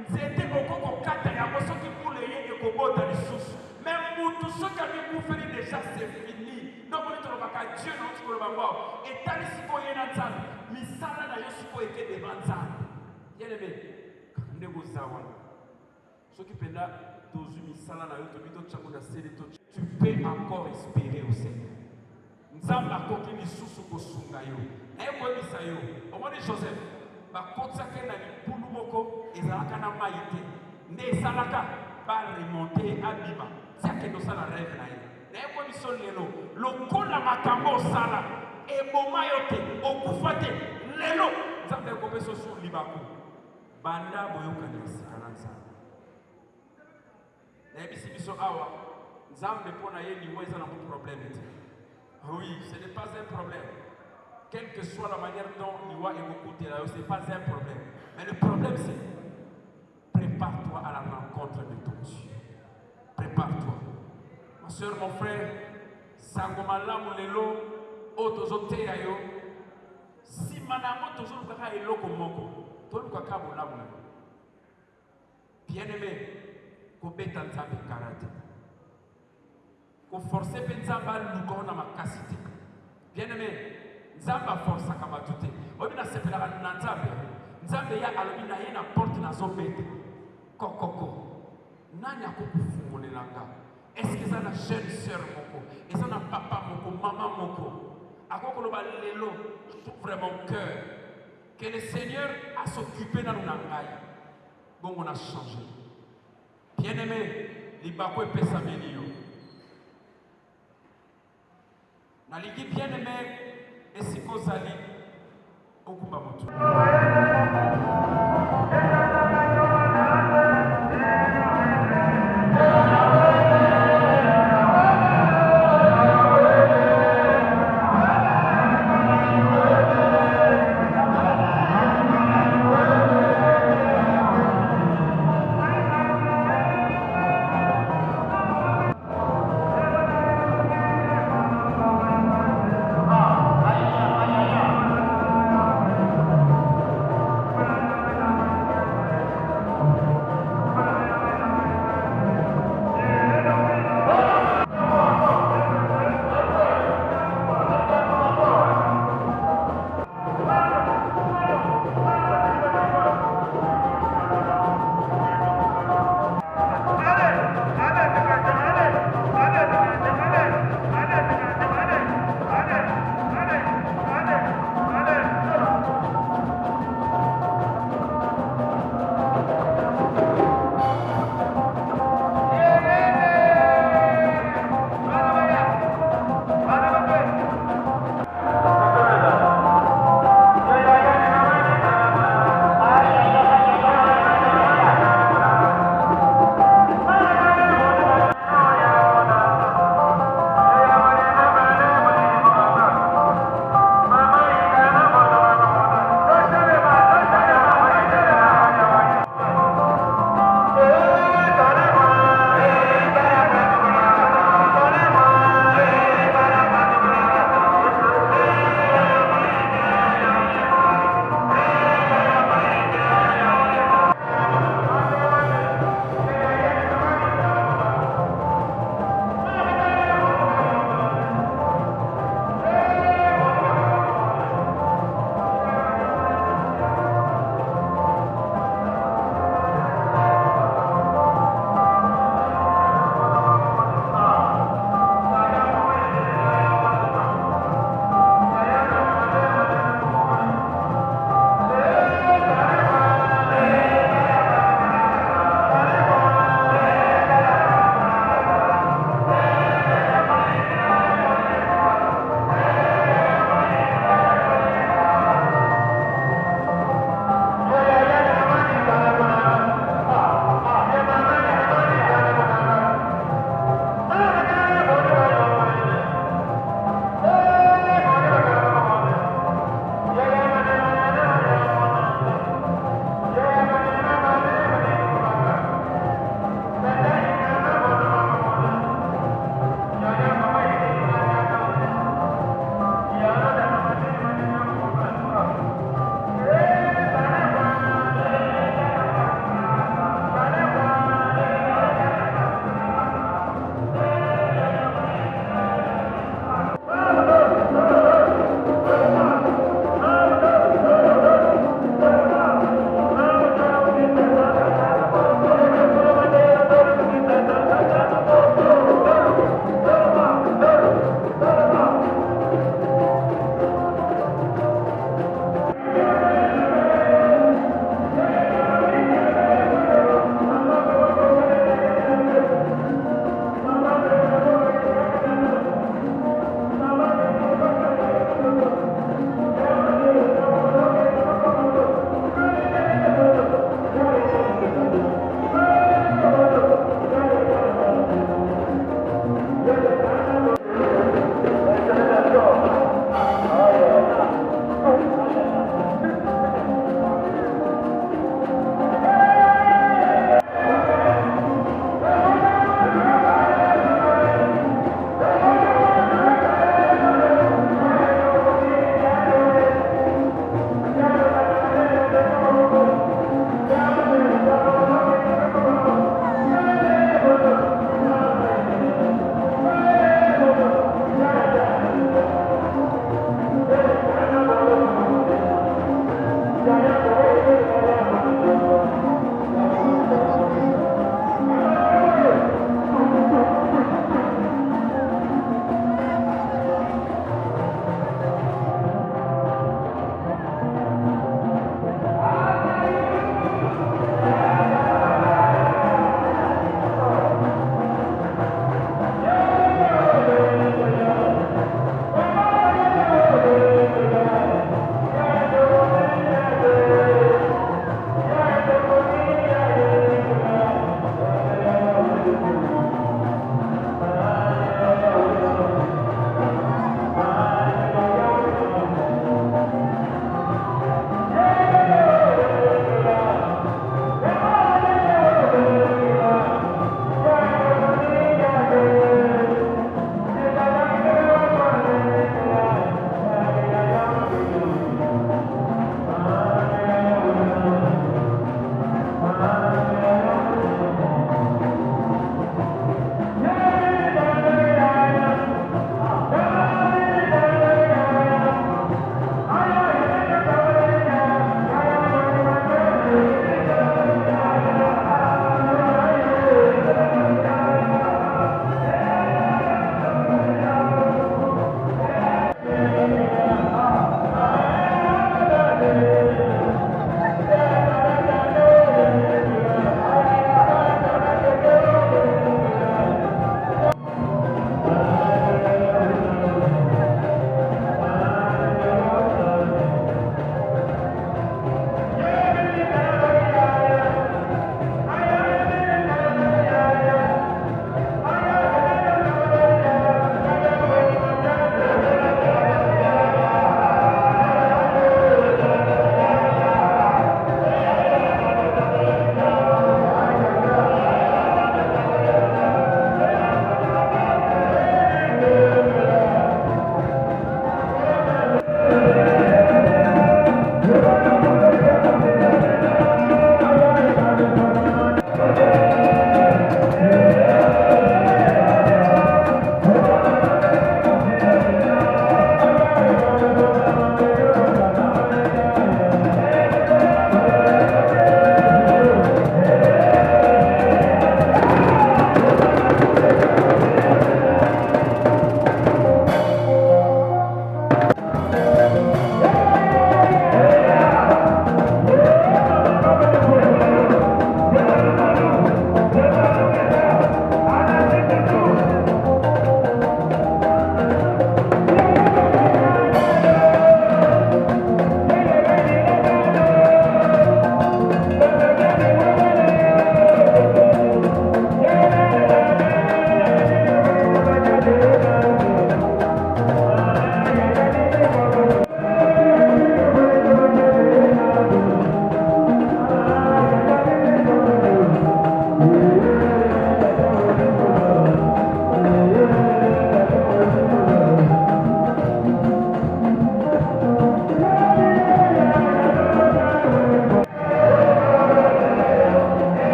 nzete okokokata yango soki mbula ye ekobota lisusu mais mutu soki amikufeli déjà c'est fini donc oni tolobaka dieu nauti koloba ngo etali sikoyo ye na nzambe misala na yo sikoyo eke deva nzambe bien aimé nde koza wana soki mpenza tozwi misala na yo tobi totyango na sele tu peux encore espérer au Seigneur nzambe akoki lisusu kosunga yo naye koyebisa yo omoni Joseph bakotisaki na libulu moko ezalaka na mai te nde esalaka baremonte abima ti akende osala rêve na ye naye koyebiso lelo lokola makambo osala eboma yo te okufa te lelo nzambe ekopesa osu libaku banda boyokani ya sika na nzambe nayebisi biso awa Nzambe pona ye ni weza na mon problème. Oui, ce n'est pas un problème. Quelle que soit la manière dont Liwa est écouté là, ce n'est pas un problème. Mais le problème c'est, prépare-toi à la rencontre de ton Dieu. Prépare-toi. Ma soeur, mon frère, Sangomala Moulelo, Otozote Ayo, si Manamo Tozo Kaka et Loko Moko, Tolu Kaka Moulamoula. Bien-aimé, Kobeta Nzambe Karate. Ko forcer Benzamba Lukona Makasite. Bien-aimé, Nzamba force Kamatute. Obina Sepela Nzambe. Nzambe ya alobina ye na porte na zombete. Kokoko. Nanya kokufungolela nanga. Est-ce que ça na jeune sœur moko? Est-ce que ça na papa moko, maman moko? Akoko loba lelo, j'ouvre mon cœur. Que le Seigneur a s'occupé dans nos nangai. Bon, on a changé. Bien-aimé, libako et pesamelio. Naliki bien-aimé, et si kozali, okuba motu.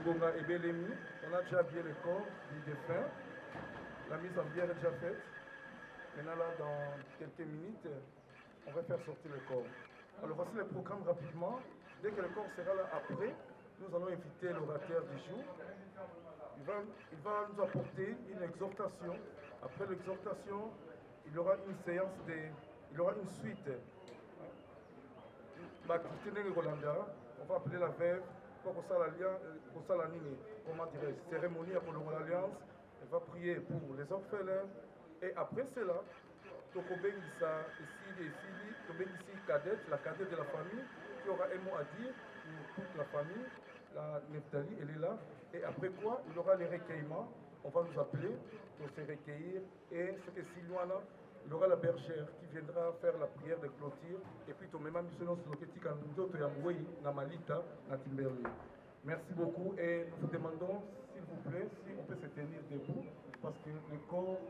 Ngonga et Belemi. On a déjà habillé le corps du défunt. La mise en bière est déjà faite. Maintenant, là, dans quelques minutes, on va faire sortir le corps. Alors, voici le programme rapidement. Dès que le corps sera là après, nous allons inviter l'orateur du jour. Il va nous apporter une exhortation. Après l'exhortation, il y aura une séance il y aura une suite. On va appeler la veuve pour qu'on comment dirais-je, cérémonie pour l'alliance. Elle va prier pour les orphelins. Et après cela, Tokobengisa ici, cadette, la cadette de la famille, qui aura un mot à dire pour toute la famille. La Nephtali, elle est là. Et après quoi, il y aura les recueillements. On va nous appeler pour se recueillir. Et ce que si loin là, il y aura la bergère qui viendra faire la prière de clôture. Et puis, tout le même, merci beaucoup. Et nous vous demandons, s'il vous plaît, si on peut se tenir debout, parce que le corps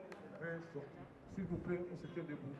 veut sortir. S'il vous plaît, on se tient debout.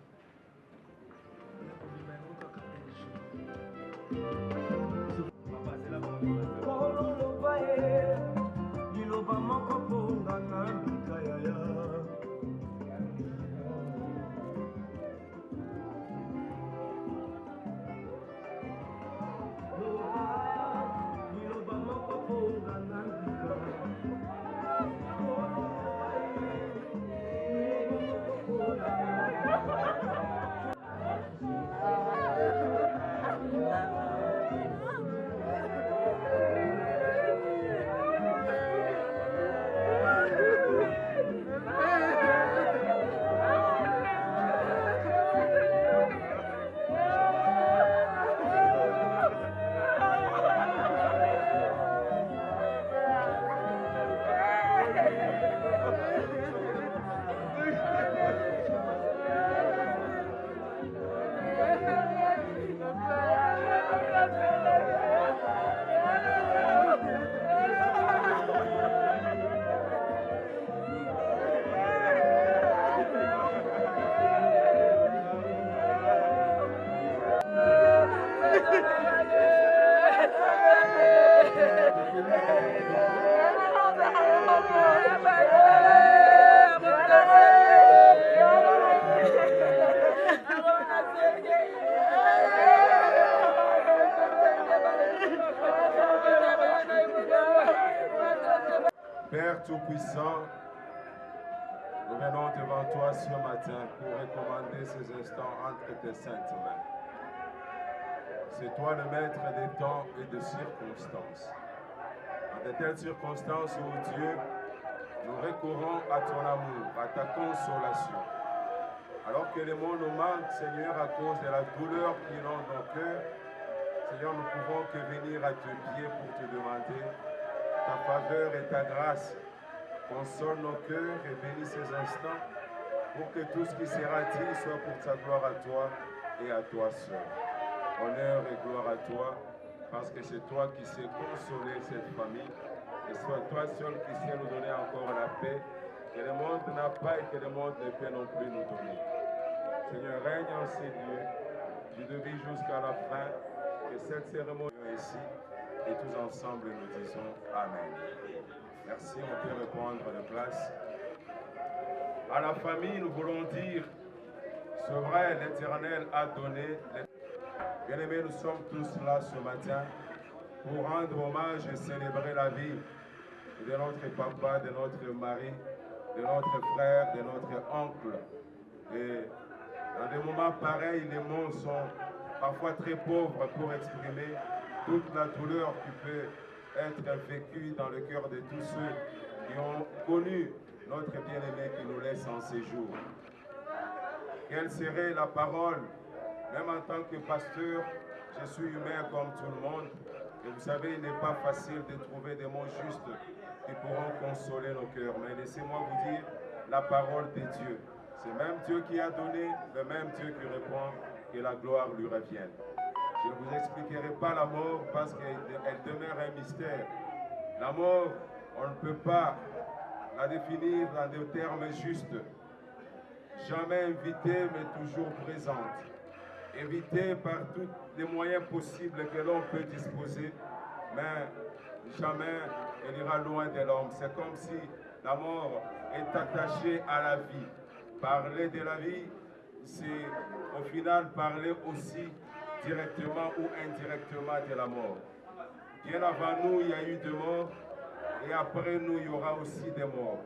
Père Tout-Puissant, nous venons devant toi ce matin pour recommander ces instants entre tes saintes mains. C'est toi le maître des temps et des circonstances. En de telles circonstances, ô Dieu, nous recourons à ton amour, à ta consolation. Alors que le monde nous manque, Seigneur, à cause de la douleur qui inonde nos cœurs, Seigneur, nous ne pouvons que venir à tes pieds pour te demander ta faveur et ta grâce. Console nos cœurs et bénis ces instants pour que tout ce qui sera dit soit pour ta gloire à toi et à toi seul. Honneur et gloire à toi, parce que c'est toi qui sais consoler cette famille et c'est toi seul qui sais nous donner encore la paix que le monde n'a pas et que le monde ne peut non plus nous donner. Seigneur, règne en ces lieux, du début jusqu'à la fin, que cette cérémonie est ici et tous ensemble nous disons Amen. Merci, on peut reprendre de place. À la famille, nous voulons dire, c'est vrai, l'Éternel a donné. Bien-aimés, nous sommes tous là ce matin pour rendre hommage et célébrer la vie de notre papa, de notre mari, de notre frère, de notre oncle. Et dans des moments pareils, les mots sont parfois très pauvres pour exprimer toute la douleur qui peut être vécue dans le cœur de tous ceux qui ont connu notre bien-aimé qui nous laisse en séjour. Quelle serait la parole? Même en tant que pasteur, je suis humain comme tout le monde. Et vous savez, il n'est pas facile de trouver des mots justes qui pourront consoler nos cœurs. Mais laissez-moi vous dire la parole de Dieu. C'est même Dieu qui a donné, le même Dieu qui répond, que la gloire lui revienne. Je ne vous expliquerai pas la mort parce qu'elle demeure un mystère. La mort, on ne peut pas la définir dans des termes justes. Jamais invitée, mais toujours présente. Invitée par tous les moyens possibles que l'on peut disposer, mais jamais elle ira loin de l'homme. C'est comme si la mort est attachée à la vie. Parler de la vie, c'est au final parler aussi directement ou indirectement de la mort. Bien avant nous, il y a eu des morts et après nous, il y aura aussi des morts.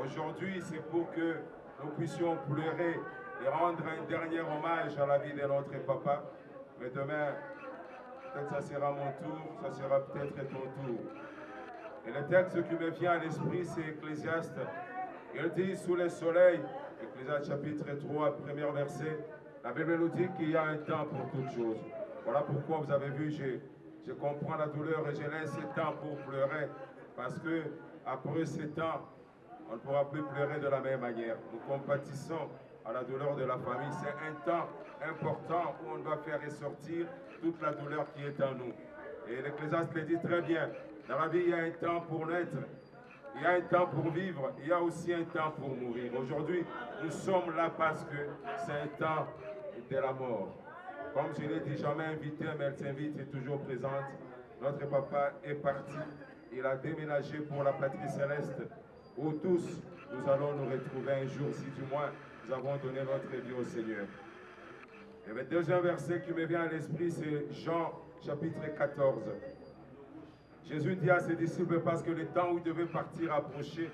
Aujourd'hui, c'est pour que nous puissions pleurer et rendre un dernier hommage à la vie de notre papa. Mais demain, peut-être ça sera mon tour, ça sera peut-être ton tour. Et le texte qui me vient à l'esprit, c'est Ecclésiaste. Il dit sous le soleil, Ecclésiaste chapitre 3, premier verset, la Bible nous dit qu'il y a un temps pour toutes choses. Voilà pourquoi vous avez vu, je comprends la douleur et je laisse ce temps pour pleurer. Parce que après ce temps, on ne pourra plus pleurer de la même manière. Nous compatissons à la douleur de la famille. C'est un temps important où on doit faire ressortir toute la douleur qui est en nous. Et l'Ecclésiaste le dit très bien. Dans la vie, il y a un temps pour naître, il y a un temps pour vivre, il y a aussi un temps pour mourir. Aujourd'hui, nous sommes là parce que c'est un temps de la mort. Comme je l'ai dit, jamais invité, mais elle s'invite et toujours présente. Notre papa est parti. Il a déménagé pour la patrie céleste, où tous nous allons nous retrouver un jour, si du moins nous avons donné notre vie au Seigneur. Et le deuxième verset qui me vient à l'esprit, c'est Jean chapitre 14. Jésus dit à ses disciples parce que le temps où il devait partir approchait.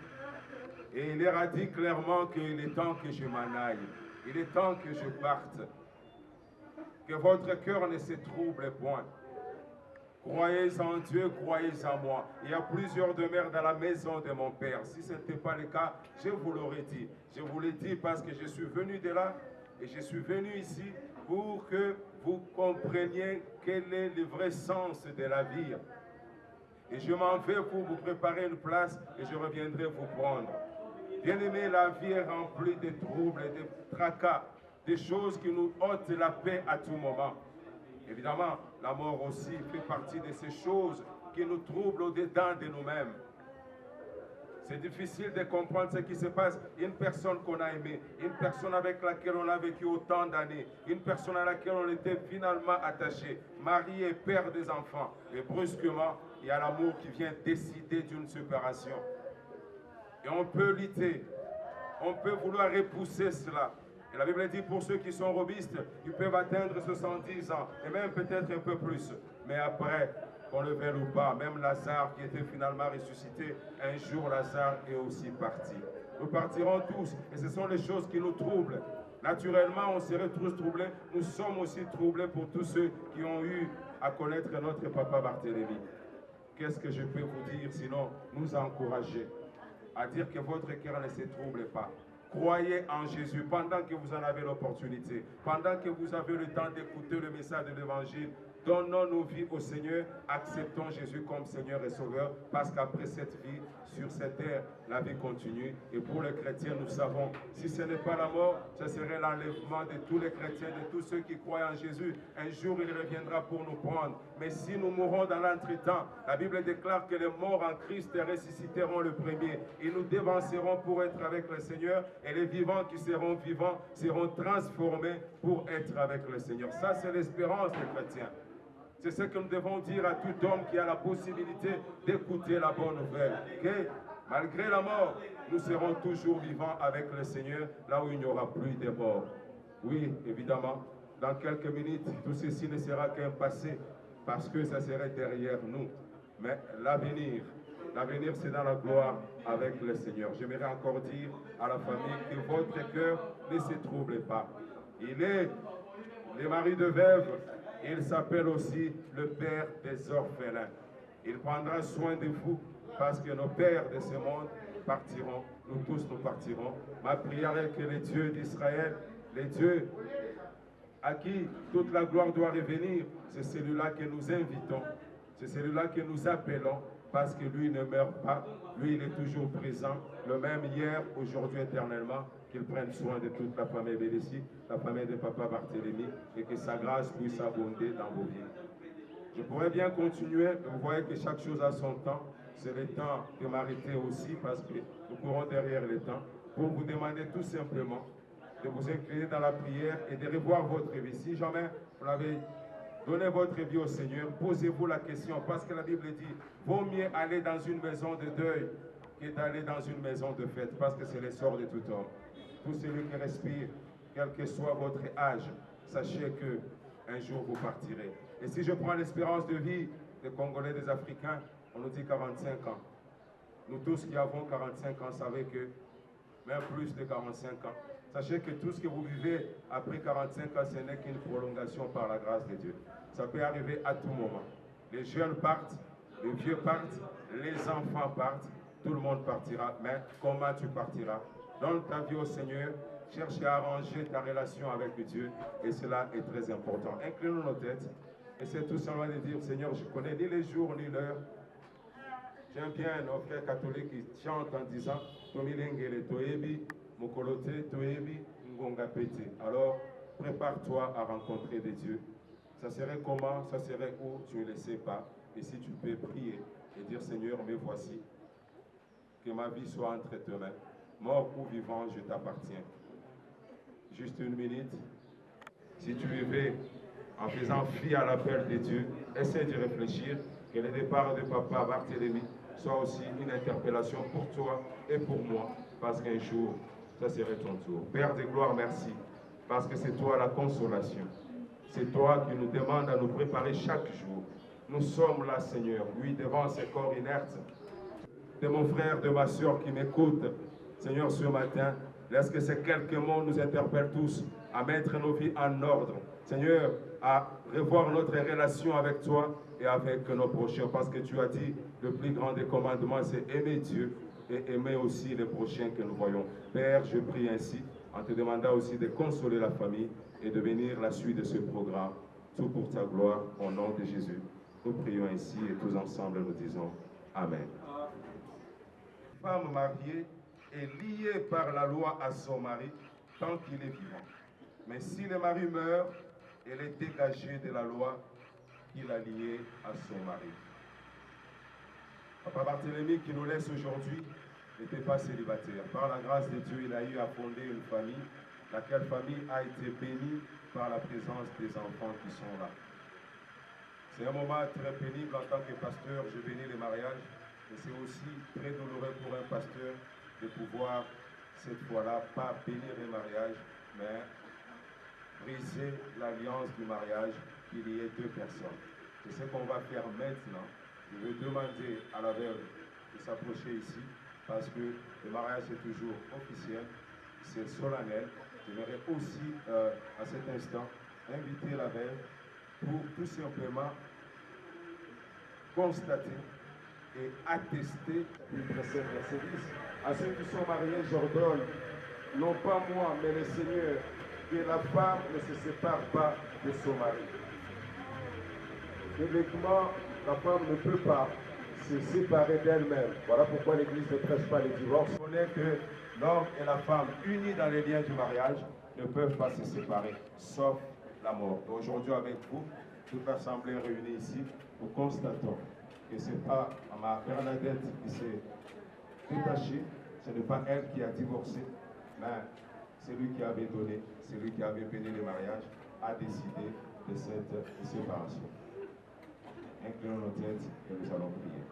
Et il leur a dit clairement qu'il est temps que je m'en aille. Il est temps que je parte. Que votre cœur ne se trouble point. Croyez en Dieu, croyez en moi. Il y a plusieurs demeures dans la maison de mon Père. Si ce n'était pas le cas, je vous l'aurais dit. Je vous l'ai dit parce que je suis venu de là et je suis venu ici pour que vous compreniez quel est le vrai sens de la vie. Et je m'en vais pour vous préparer une place et je reviendrai vous prendre. Bien-aimés, la vie est remplie de troubles, de tracas, des choses qui nous ôtent la paix à tout moment. Évidemment, la mort aussi fait partie de ces choses qui nous troublent au-dedans de nous-mêmes. C'est difficile de comprendre ce qui se passe. Une personne qu'on a aimée, une personne avec laquelle on a vécu autant d'années, une personne à laquelle on était finalement attaché, marié, père des enfants. Et brusquement, il y a l'amour qui vient décider d'une séparation. Et on peut lutter, on peut vouloir repousser cela. Et la Bible dit pour ceux qui sont robustes, ils peuvent atteindre 70 ans, et même peut-être un peu plus. Mais après, qu'on le veuille ou pas, même Lazare qui était finalement ressuscité, un jour Lazare est aussi parti. Nous partirons tous, et ce sont les choses qui nous troublent. Naturellement, on serait tous troublés. Nous sommes aussi troublés pour tous ceux qui ont eu à connaître notre papa Barthélemy. Qu'est-ce que je peux vous dire sinon nous encourager à dire que votre cœur ne se trouble pas. Croyez en Jésus pendant que vous en avez l'opportunité, pendant que vous avez le temps d'écouter le message de l'Évangile. Donnons nos vies au Seigneur, acceptons Jésus comme Seigneur et Sauveur, parce qu'après cette vie, sur cette terre, la vie continue. Et pour les chrétiens, nous savons, si ce n'est pas la mort, ce serait l'enlèvement de tous les chrétiens, de tous ceux qui croient en Jésus. Un jour, il reviendra pour nous prendre. Mais si nous mourons dans l'entretemps, la Bible déclare que les morts en Christ ressusciteront le premier. Et nous dévancerons pour être avec le Seigneur, et les vivants qui seront vivants seront transformés pour être avec le Seigneur. Ça, c'est l'espérance des chrétiens. C'est ce que nous devons dire à tout homme qui a la possibilité d'écouter la bonne nouvelle. Que malgré la mort, nous serons toujours vivants avec le Seigneur, là où il n'y aura plus de mort. Oui, évidemment, dans quelques minutes, tout ceci ne sera qu'un passé, parce que ça serait derrière nous. Mais l'avenir c'est dans la gloire avec le Seigneur. J'aimerais encore dire à la famille que votre cœur ne se trouble pas. Il est le mari de veuve. Il s'appelle aussi le Père des orphelins. Il prendra soin de vous parce que nos pères de ce monde partiront. Nous tous nous partirons. Ma prière est que les dieux d'Israël, les dieux à qui toute la gloire doit revenir, c'est celui-là que nous invitons. C'est celui-là que nous appelons parce que lui ne meurt pas. Lui, il est toujours présent, le même hier, aujourd'hui, éternellement. Qu'il prenne soin de toute la famille Bélissi, la famille de Papa Barthélemy, et que sa grâce puisse abonder dans vos vies. Je pourrais bien continuer, mais vous voyez que chaque chose a son temps. C'est le temps de m'arrêter aussi, parce que nous courons derrière le temps, pour vous demander tout simplement de vous incliner dans la prière et de revoir votre vie. Si jamais vous n'avez Donnez votre vie au Seigneur. Posez-vous la question parce que la Bible dit, vaut mieux aller dans une maison de deuil que d'aller dans une maison de fête parce que c'est l'essor de tout homme. Tout celui qui respire, quel que soit votre âge, sachez que un jour vous partirez. Et si je prends l'espérance de vie des Congolais, des Africains, on nous dit 45 ans. Nous tous qui avons 45 ans, savez que même plus de 45 ans, sachez que tout ce que vous vivez après 45 ans, ce n'est qu'une prolongation par la grâce de Dieu. Ça peut arriver à tout moment. Les jeunes partent, les vieux partent, les enfants partent, tout le monde partira. Mais comment tu partiras? Donne ta vie au Seigneur, cherche à arranger ta relation avec Dieu et cela est très important. Inclinons nos têtes et c'est tout simplement de dire, Seigneur, je connais ni les jours ni l'heure. J'aime bien nos frères catholiques qui chantent en disant Tomilengele Toebi, Mokolote Toebi, Ngonga Pete. Alors, prépare-toi à rencontrer des dieux. Ça serait comment? Ça serait où? Tu ne le sais pas. Et si tu peux prier et dire Seigneur, me voici. Que ma vie soit entre tes mains. Mort ou vivant, je t'appartiens. Juste une minute. Si tu vivais en faisant fi à l'appel de Dieu, essaie de réfléchir que le départ de Papa Barthélemy soit aussi une interpellation pour toi et pour moi, parce qu'un jour, ça serait ton tour. Père de gloire, merci, parce que c'est toi la consolation. C'est toi qui nous demandes à nous préparer chaque jour. Nous sommes là, Seigneur, oui, devant ces corps inertes, de mon frère, de ma soeur qui m'écoute, Seigneur, ce matin, laisse que ces quelques mots nous interpellent tous à mettre nos vies en ordre. Seigneur, à revoir notre relation avec toi et avec nos prochains, parce que tu as dit, le plus grand des commandements, c'est aimer Dieu et aimer aussi les prochains que nous voyons. Père, je prie ainsi, en te demandant aussi de consoler la famille et de venir la suite de ce programme, tout pour ta gloire, au nom de Jésus. Nous prions ainsi et tous ensemble nous disons Amen. Femme mariée est liée par la loi à son mari tant qu'il est vivant. Mais si le mari meurt, elle est dégagée de la loi qu'il a liée à son mari. Papa Barthélemy qui nous laisse aujourd'hui n'était pas célibataire. Par la grâce de Dieu, il a eu à fonder une famille, laquelle famille a été bénie par la présence des enfants qui sont là. C'est un moment très pénible en tant que pasteur, je bénis les mariages, mais c'est aussi très douloureux pour un pasteur de pouvoir, cette fois-là, pas bénir les mariages, mais briser l'alliance du mariage, qu'il y ait deux personnes. C'est ce qu'on va faire maintenant. Je vais demander à la veuve de s'approcher ici, parce que le mariage est toujours officiel, c'est solennel. J'aimerais aussi, à cet instant, inviter la veuve pour tout simplement constater et attester une précède Mercedes. À ceux qui sont mariés, j'ordonne, non pas moi, mais le Seigneur, que la femme ne se sépare pas de son mari. Bibliquement, la femme ne peut pas se séparer d'elle-même. Voilà pourquoi l'Église ne prêche pas les divorces. On connaît que l'homme et la femme, unis dans les liens du mariage, ne peuvent pas se séparer, sauf la mort. Aujourd'hui, avec vous, toute l'Assemblée réunie ici, nous constatons que ce n'est pas ma Bernadette qui s'est détachée, ce n'est pas elle qui a divorcé, mais c'est lui qui avait donné, c'est lui qui avait béni le mariage, a décidé de cette séparation. Inclinons nos têtes et nous allons prier.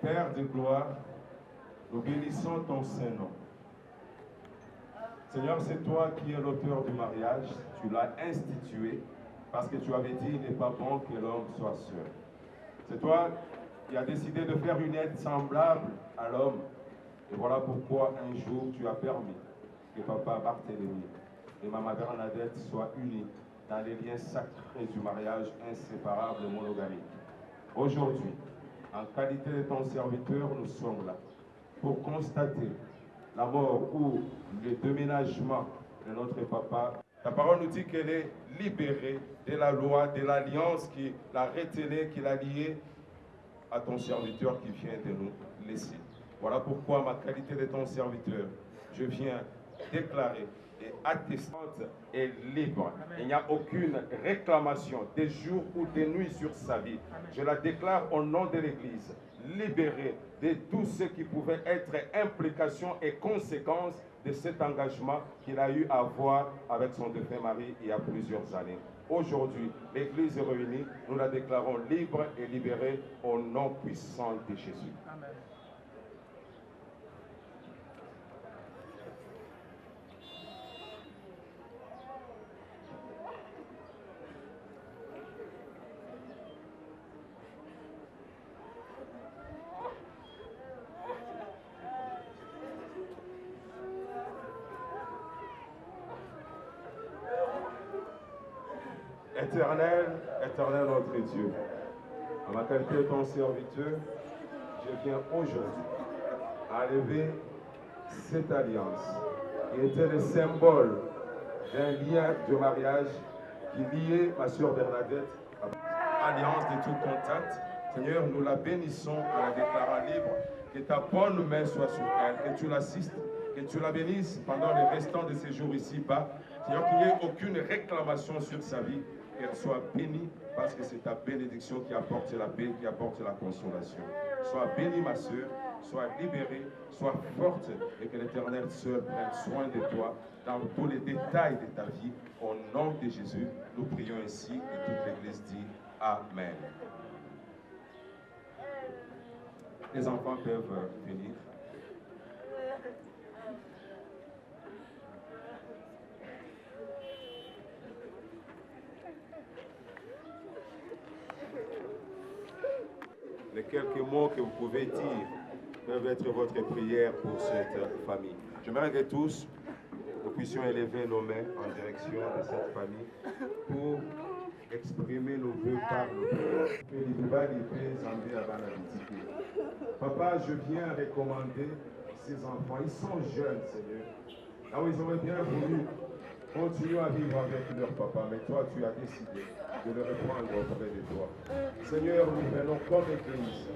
Père de gloire, nous bénissons ton Saint-Nom. Seigneur, c'est toi qui es l'auteur du mariage, tu l'as institué, parce que tu avais dit, il n'est pas bon que l'homme soit seul. C'est toi qui as décidé de faire une aide semblable à l'homme. Et voilà pourquoi un jour tu as permis que Papa Barthélemy et Maman Bernadette soient unis dans les liens sacrés du mariage inséparable et monogamique. Aujourd'hui, en qualité de ton serviteur, nous sommes là pour constater la mort ou le déménagement de notre papa. La parole nous dit qu'elle est libérée de la loi, de l'alliance qui l'a retenue, qui l'a liée à ton serviteur qui vient de nous laisser. Voilà pourquoi, ma qualité de ton serviteur, je viens déclarer et attestante est libre. Il n'y a aucune réclamation des jours ou des nuits sur sa vie. Je la déclare au nom de l'Église, libérée de tout ce qui pouvait être implications et conséquences de cet engagement qu'il a eu à avoir avec son défunt mari il y a plusieurs années. Aujourd'hui, l'Église est réunie, nous la déclarons libre et libérée au nom puissant de Jésus. Amen. Éternel, éternel notre Dieu, en ma qualité de ton serviteur, je viens aujourd'hui à lever cette alliance qui était le symbole d'un lien de mariage qui liait ma soeur Bernadette à alliance de tout contact. Seigneur, nous la bénissons en la déclarant libre, que ta bonne main soit sur elle, que tu l'assistes, que tu la bénisses pendant le restant de ses jours ici-bas. Seigneur, qu'il n'y ait aucune réclamation sur sa vie, qu'elle soit bénie, parce que c'est ta bénédiction qui apporte la paix, qui apporte la consolation. Sois bénie, ma soeur, sois libérée, sois forte, et que l'Éternel seul prenne soin de toi dans tous les détails de ta vie. Au nom de Jésus, nous prions ainsi, et toute l'Église dit Amen. Les enfants peuvent venir. Les quelques mots que vous pouvez dire peuvent être votre prière pour cette famille. J'aimerais que tous, nous puissions élever nos mains en direction de cette famille pour exprimer nos vœux par nos prières. Papa, je viens recommander ces enfants. Ils sont jeunes, Seigneur. Là où ils auraient bien voulu continuer à vivre avec leur papa, mais toi, tu as décidé de le reprendre auprès de toi. Seigneur, nous venons comme Église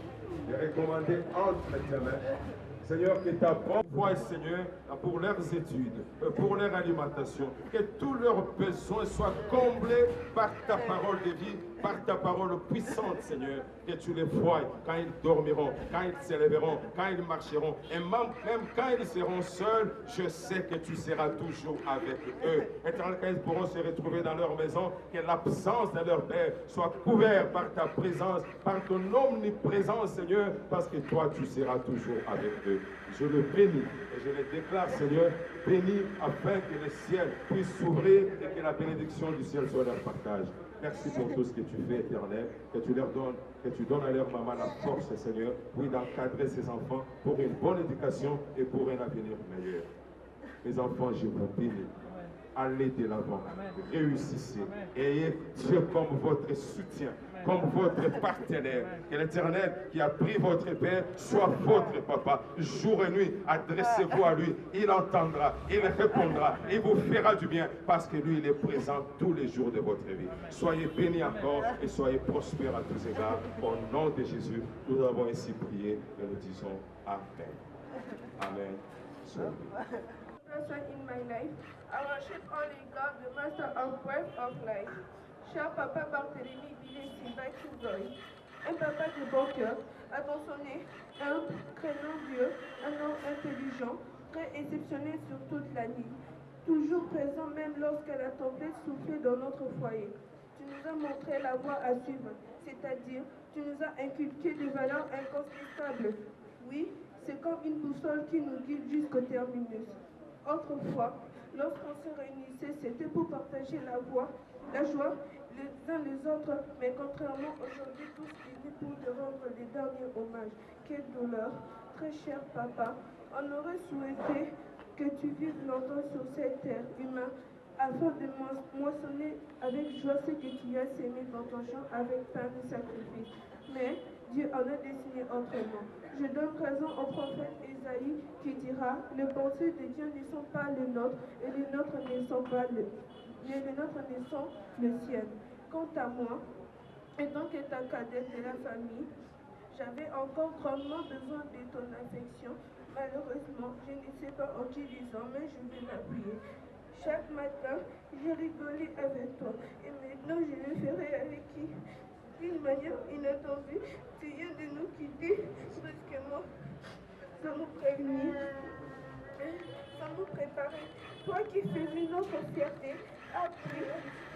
de recommander entre tes mains, Seigneur, que ta bonne voix, Seigneur, pour leurs études, pour leur alimentation, que tous leurs besoins soient comblés par ta parole de vie, par ta parole puissante, Seigneur, que tu les voies quand ils dormiront, quand ils s'élèveront, quand ils marcheront, et même quand ils seront seuls, je sais que tu seras toujours avec eux. Éternel, quand ils pourront se retrouver dans leur maison, que l'absence de leur père soit couverte par ta présence, par ton omniprésence, Seigneur, parce que toi, tu seras toujours avec eux. Je le bénis et je le déclare, Seigneur, béni afin que le ciel puisse s'ouvrir et que la bénédiction du ciel soit leur partage. Merci pour tout ce que tu fais, Éternel, que tu leur donnes, que tu donnes à leur maman la force, Seigneur, oui, d'encadrer ses enfants pour une bonne éducation et pour un avenir meilleur. Mes enfants, je vous bénis. Allez de l'avant, réussissez, ayez Dieu comme votre soutien, comme votre partenaire. Que l'Éternel qui a pris votre père soit votre papa. Jour et nuit, adressez-vous à lui. Il entendra, il répondra, il vous fera du bien parce que lui, il est présent tous les jours de votre vie. Soyez bénis encore et soyez prospères à tous égards. Au nom de Jésus, nous avons ainsi prié et nous disons Amen. Amen. In my life, I worship only God, the Master of breath of life. Cher Papa Barthélemy Billet Silva Chougoy, un papa de bon cœur, attentionné, humble, craignant Dieu, un homme intelligent, très exceptionnel sur toute la nuit, toujours présent même lorsque la tempête soufflait dans notre foyer. Tu nous as montré la voie à suivre, c'est-à-dire tu nous as inculqué des valeurs incontestables. Oui, c'est comme une boussole qui nous guide jusqu'au terminus. Autrefois, lorsqu'on se réunissait, c'était pour partager la joie les uns les autres, mais contrairement aujourd'hui, tous unis pour te rendre les derniers hommages. Quelle douleur, très cher papa, on aurait souhaité que tu vives longtemps sur cette terre humaine, afin de moissonner avec joie ce que tu as sémé dans ton champ avec pain et sacrifice. Mais Dieu en a dessiné autrement. Je donne raison au prophète Ésaïe qui dira « Les pensées de Dieu ne sont pas les nôtres et les nôtres ne sont pas les nôtres ne sont les siennes. » Quant à moi, étant que ta cadette de la famille, j'avais encore grandement besoin de ton affection. Malheureusement, je ne sais pas en qui disant, mais je vais m'appuyer. Chaque matin, j'ai rigolé avec toi et maintenant je le ferai avec qui? D'une manière inattendue, tu viens de nous quitter brusquement sans nous prévenir. Laissons-nous préparer. Toi qui faisais notre fierté, appris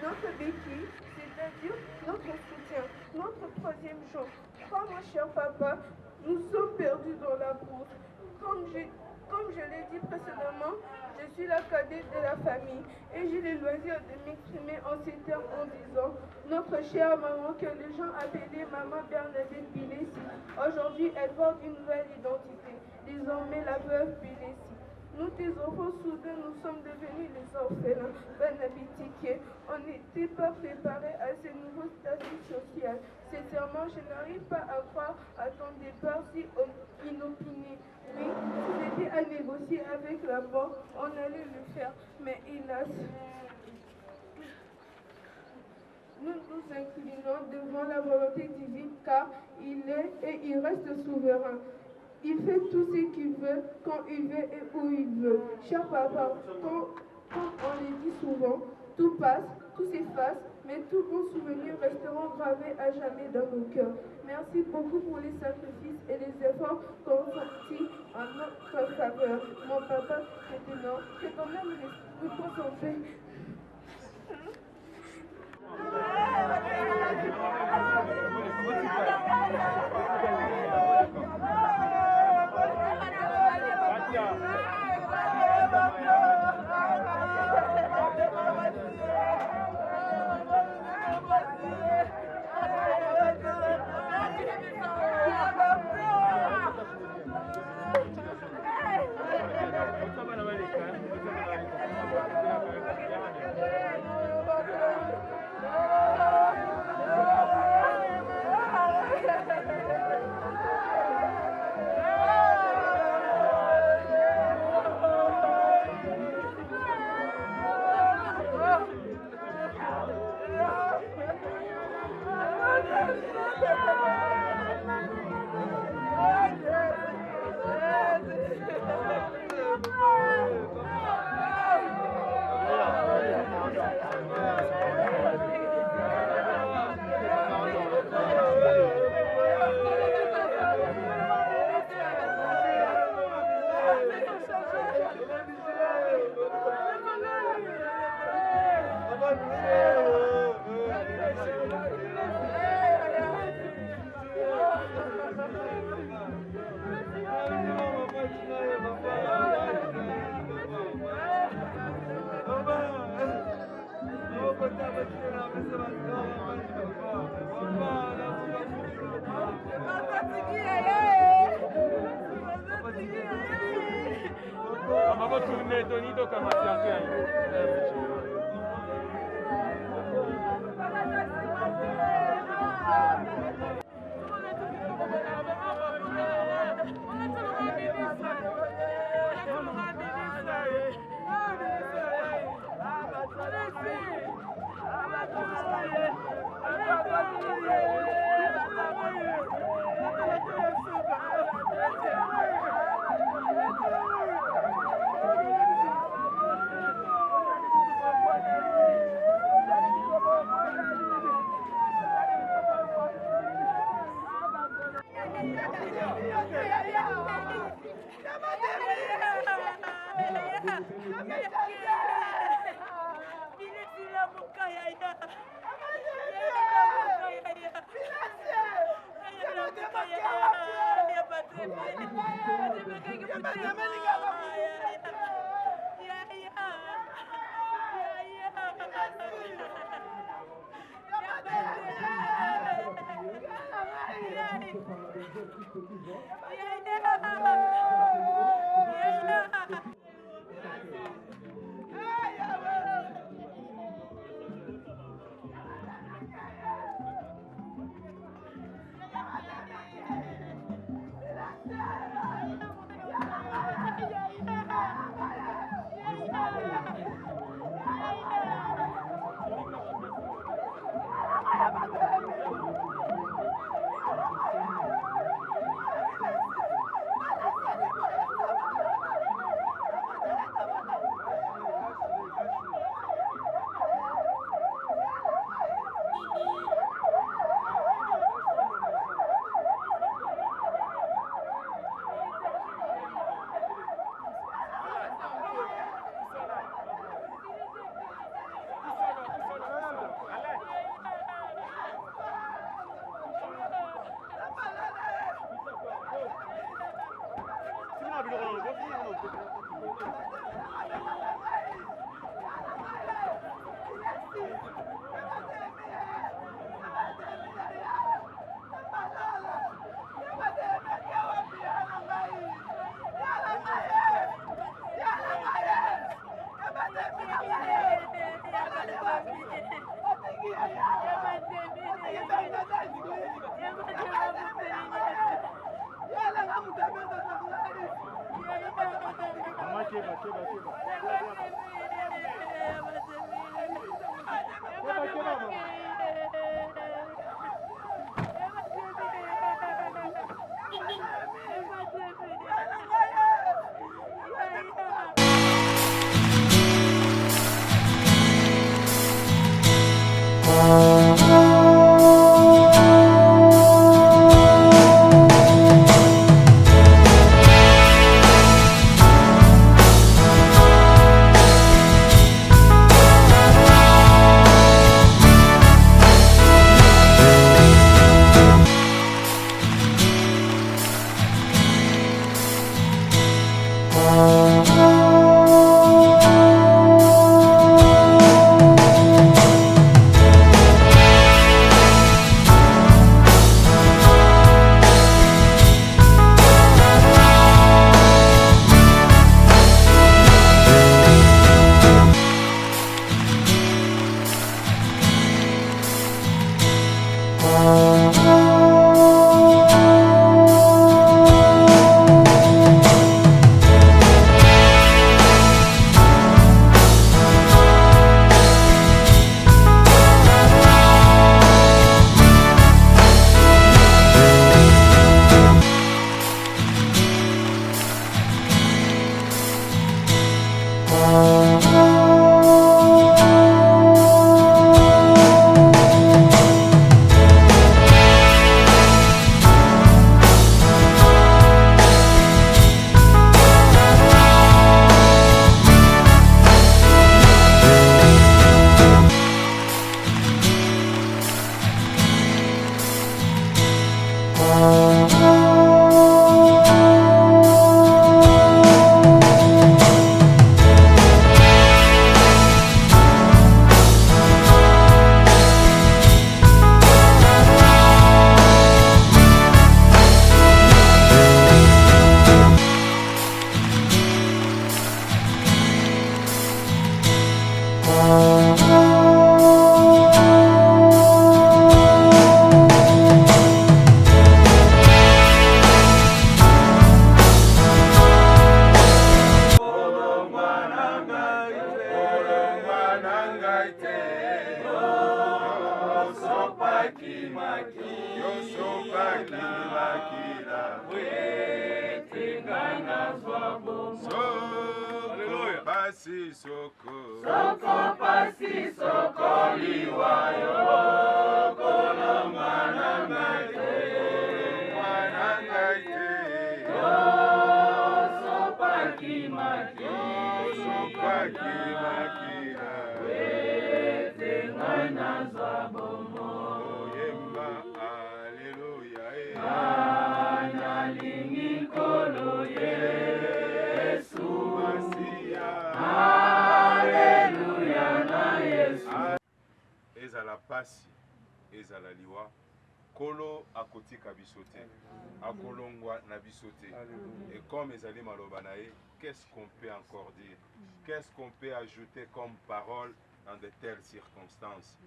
notre béquille, c'est-à-dire notre soutien, notre troisième jambe. Toi, mon cher papa, nous sommes perdus dans la brousse. Comme je l'ai dit précédemment, je suis la cadette de la famille et j'ai le loisir de m'exprimer en ces termes en disant notre chère maman que les gens appelaient Maman Bernadette Bilessi. Aujourd'hui, elle porte une nouvelle identité, désormais la veuve Bilessi. Nous, tes enfants, soudain, nous sommes devenus les orphelins banabitiqués. On n'était pas préparés à ce nouveau statut social. Sincèrement, je n'arrive pas à croire à ton départ si inopiné. Oui, si c'était à négocier avec la mort, on allait le faire. Mais hélas, nous nous inclinons devant la volonté divine car il est et il reste souverain. Il fait tout ce qu'il veut, quand il veut et où il veut. Cher papa, comme on le dit souvent, tout passe, tout s'efface, mais tous bons souvenirs resteront gravés à jamais dans nos cœurs. Merci beaucoup pour les sacrifices et les efforts consentis en notre faveur. Mon papa, maintenant, que ton âme repose en paix. ezala pasi ezala liwa kolo akotika biso te akolongwa na biso te et comme ezali maloba na ye qu'est-ce qu'on peut encore dire qu'est-ce qu'on peut ajouter comme parole dans de telles circonstances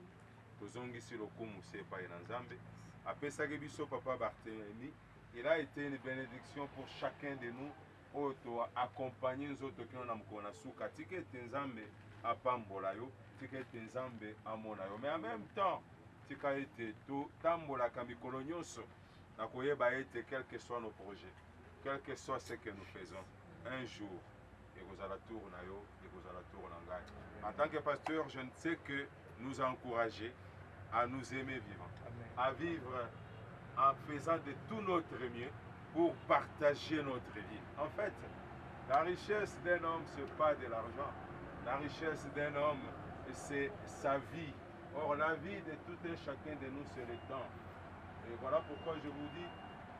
tozongisi lokumu se epai na nzambe apesaki biso papa Barthélemy. Il a été une bénédiction pour chacun de nous oyo toaccompagne nzoto kino na mokolo na suka tika ete nzambe apambola yo tika ete nzambe amona yo mais en même temps tika ete totambolaka mikolo nyonso na koyeba ete quel que soit nos projets quel que soit ce que nous faisons un jour ekozala tour na yo ekozala tour na ngai. En tant que pasteur, je ne sais que nous encourager à nous aimer vivant, à vivre en faisant de tout notre mieux pour partager notre vie. En fait, la richesse d'un homme, ce n'est pas de l'argent. La richesse d'un homme, c'est sa vie. Or, la vie de tout un chacun de nous, c'est le temps. Et voilà pourquoi je vous dis,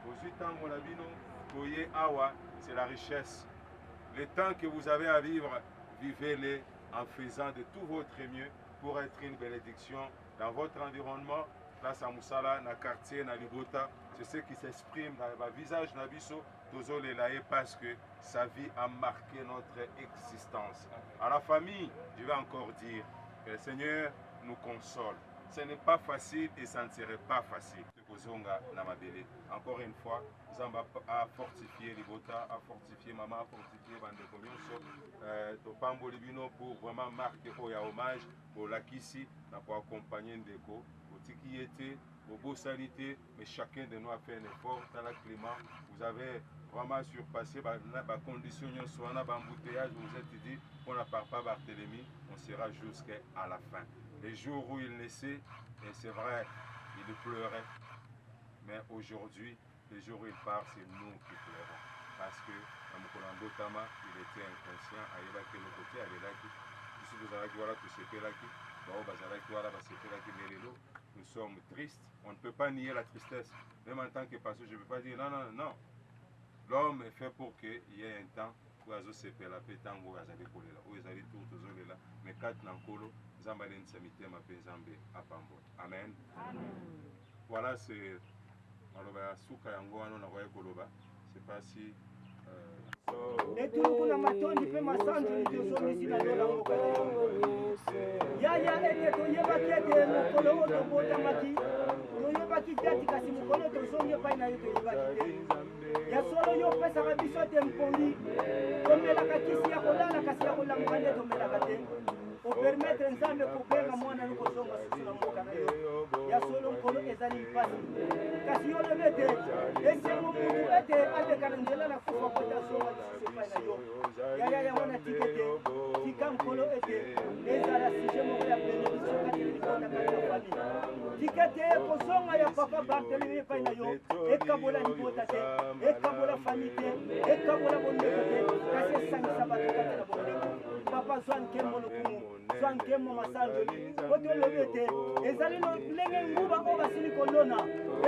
aux 8 ans, mon ami, Koye Awa, c'est la richesse. Le temps que vous avez à vivre, vivez-le en faisant de tout votre mieux pour être une bénédiction dans votre environnement. Place à Moussala, dans le quartier, dans Libota, c'est ce qui s'exprime dans le visage de Nabiso, parce que sa vie a marqué notre existence. À la famille, je vais encore dire que le Seigneur nous console. Ce n'est pas facile et ça ne serait pas facile. Encore une fois, Zamba a fortifié Libota, a fortifié Maman, a fortifié Bandeko Nyonso, Topambo Libino pour vraiment marquer un hommage pour Lakisi, pour accompagner Ndeko, pour Tiki était, pour beau sanité, mais chacun de nous a fait un effort dans le climat. Vous avez vraiment surpassé les conditions, soit un embouteillage, vous êtes dit, on n'a pas Barthélemy, on sera jusqu'à la fin. Les jours où il naissait, et c'est vrai, il pleurait. Mais aujourd'hui, les jours où il part, c'est nous qui pleurons. Parce que Mokolando Tama, il était inconscient, il est là de l'autre côté, il est là qui. Nous sommes tristes, on ne peut pas nier la tristesse. Même en tant que pasteur, je ne peux pas dire non, non, non. L'homme est fait pour qu'il y ait un temps où il se fait la paix, où il y a tout, mais quand Nankolo, Zambalen Samité m'a fait Zambé à Pambo. Amen. Voilà, c'est. C'est pas si. Kuna matondi pe masanzo nitosomisi na lola mokolo yaya ete toyeba kete mokolo oto bota maki toyeba kiti kasi mokolo tosonge pai na yo toyeba kite ya solo yo pesa kabiso te mpongi tomelaka kisi ya kolala kasi ya kolamuka nde tomelaka te opermettre nzambe kobenga mwana nokosonga susu na mboka na yo ya solo mokolo ezali mpasi kasi yo lobi ete esengo mutu ete alekana nzela na kufa kotasonga lisusu epai na yo yaya wana tikete tika mokolo ete ezala suje moko ya bénédiction kati libotaka na famille tikete ekozonga ya papa Barthélemy epai na yo ekabola libota te ekabola famille te ekabola bondeko te kasi esangisa bato kati na bondeko papa zwa nkembo lokumu zwa nkembo masanzoli koto lobi ete ezali lenge nguba oyo basili kolona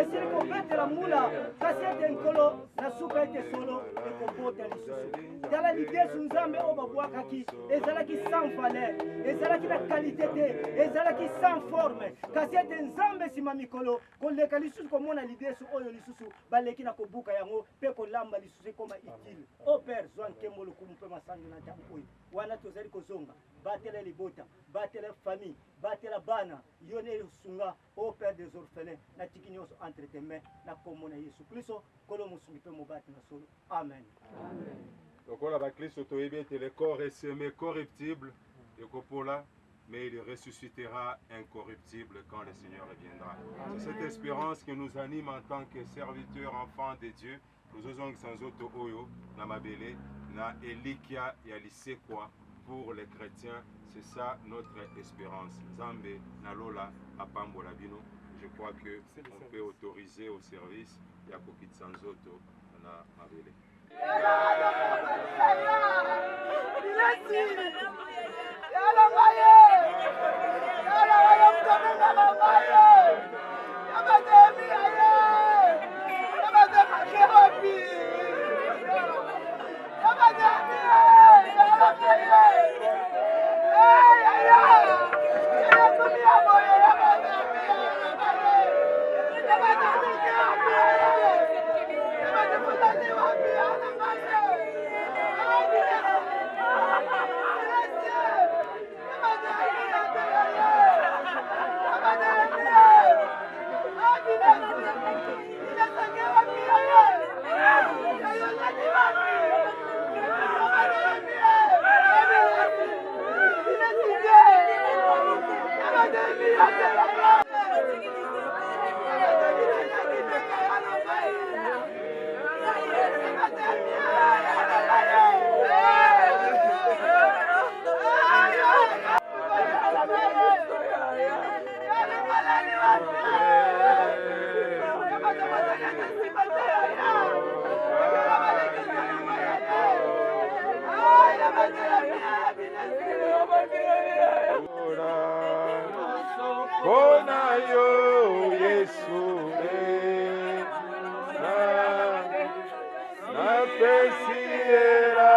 esili kobetela mula kasi ete nkolo na suka ete solo ekobota lisusu tala lidesu nzambe oyo babwakaki ezalaki sans valeur ezalaki na qualité te ezalaki sans forme kasi ete nzambe nsima mikolo koleka lisusu komona lidesu oyo lisusu baleki na kobuka yango mpe kolamba lisusu ekoma utile o père zwa nkembo lokumu mpe masanzo na ntango oyo wana tozali kozonga batela libota batela famille batela bana yo nde sunga o père des orphelins natiki nyonso entre tes mains na kombo na yesu kristo kolo mosungi mpe mobati na solo amen. Donc on a bakristo toyebi ete le corps est semé corruptible ekopola mais il ressuscitera incorruptible quand le Seigneur reviendra. C'est cette espérance qui nous anime en tant que serviteurs, enfants de Dieu. Nous osons sans autre oyo na mabele na elikia ya lisekwa pour les chrétiens. C'est ça notre espérance. Zambe na lola apambo la bino. Je crois que on peut autoriser au service ya kokit sans autre na mabele. Bonayo Yesu na pesiera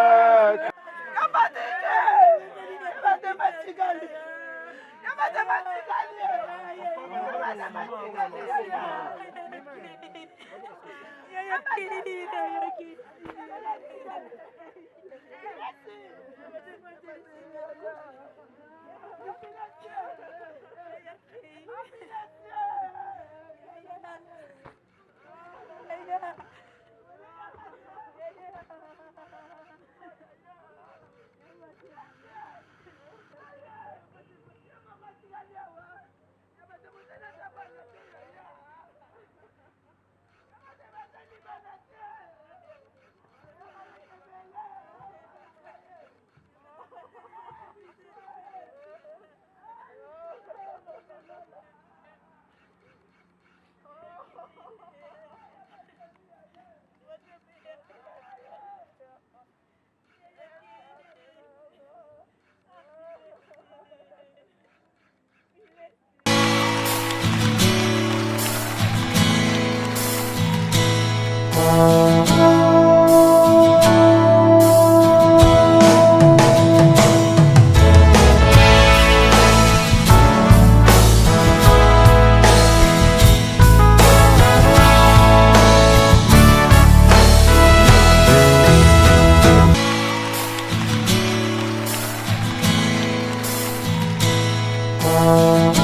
Thank you.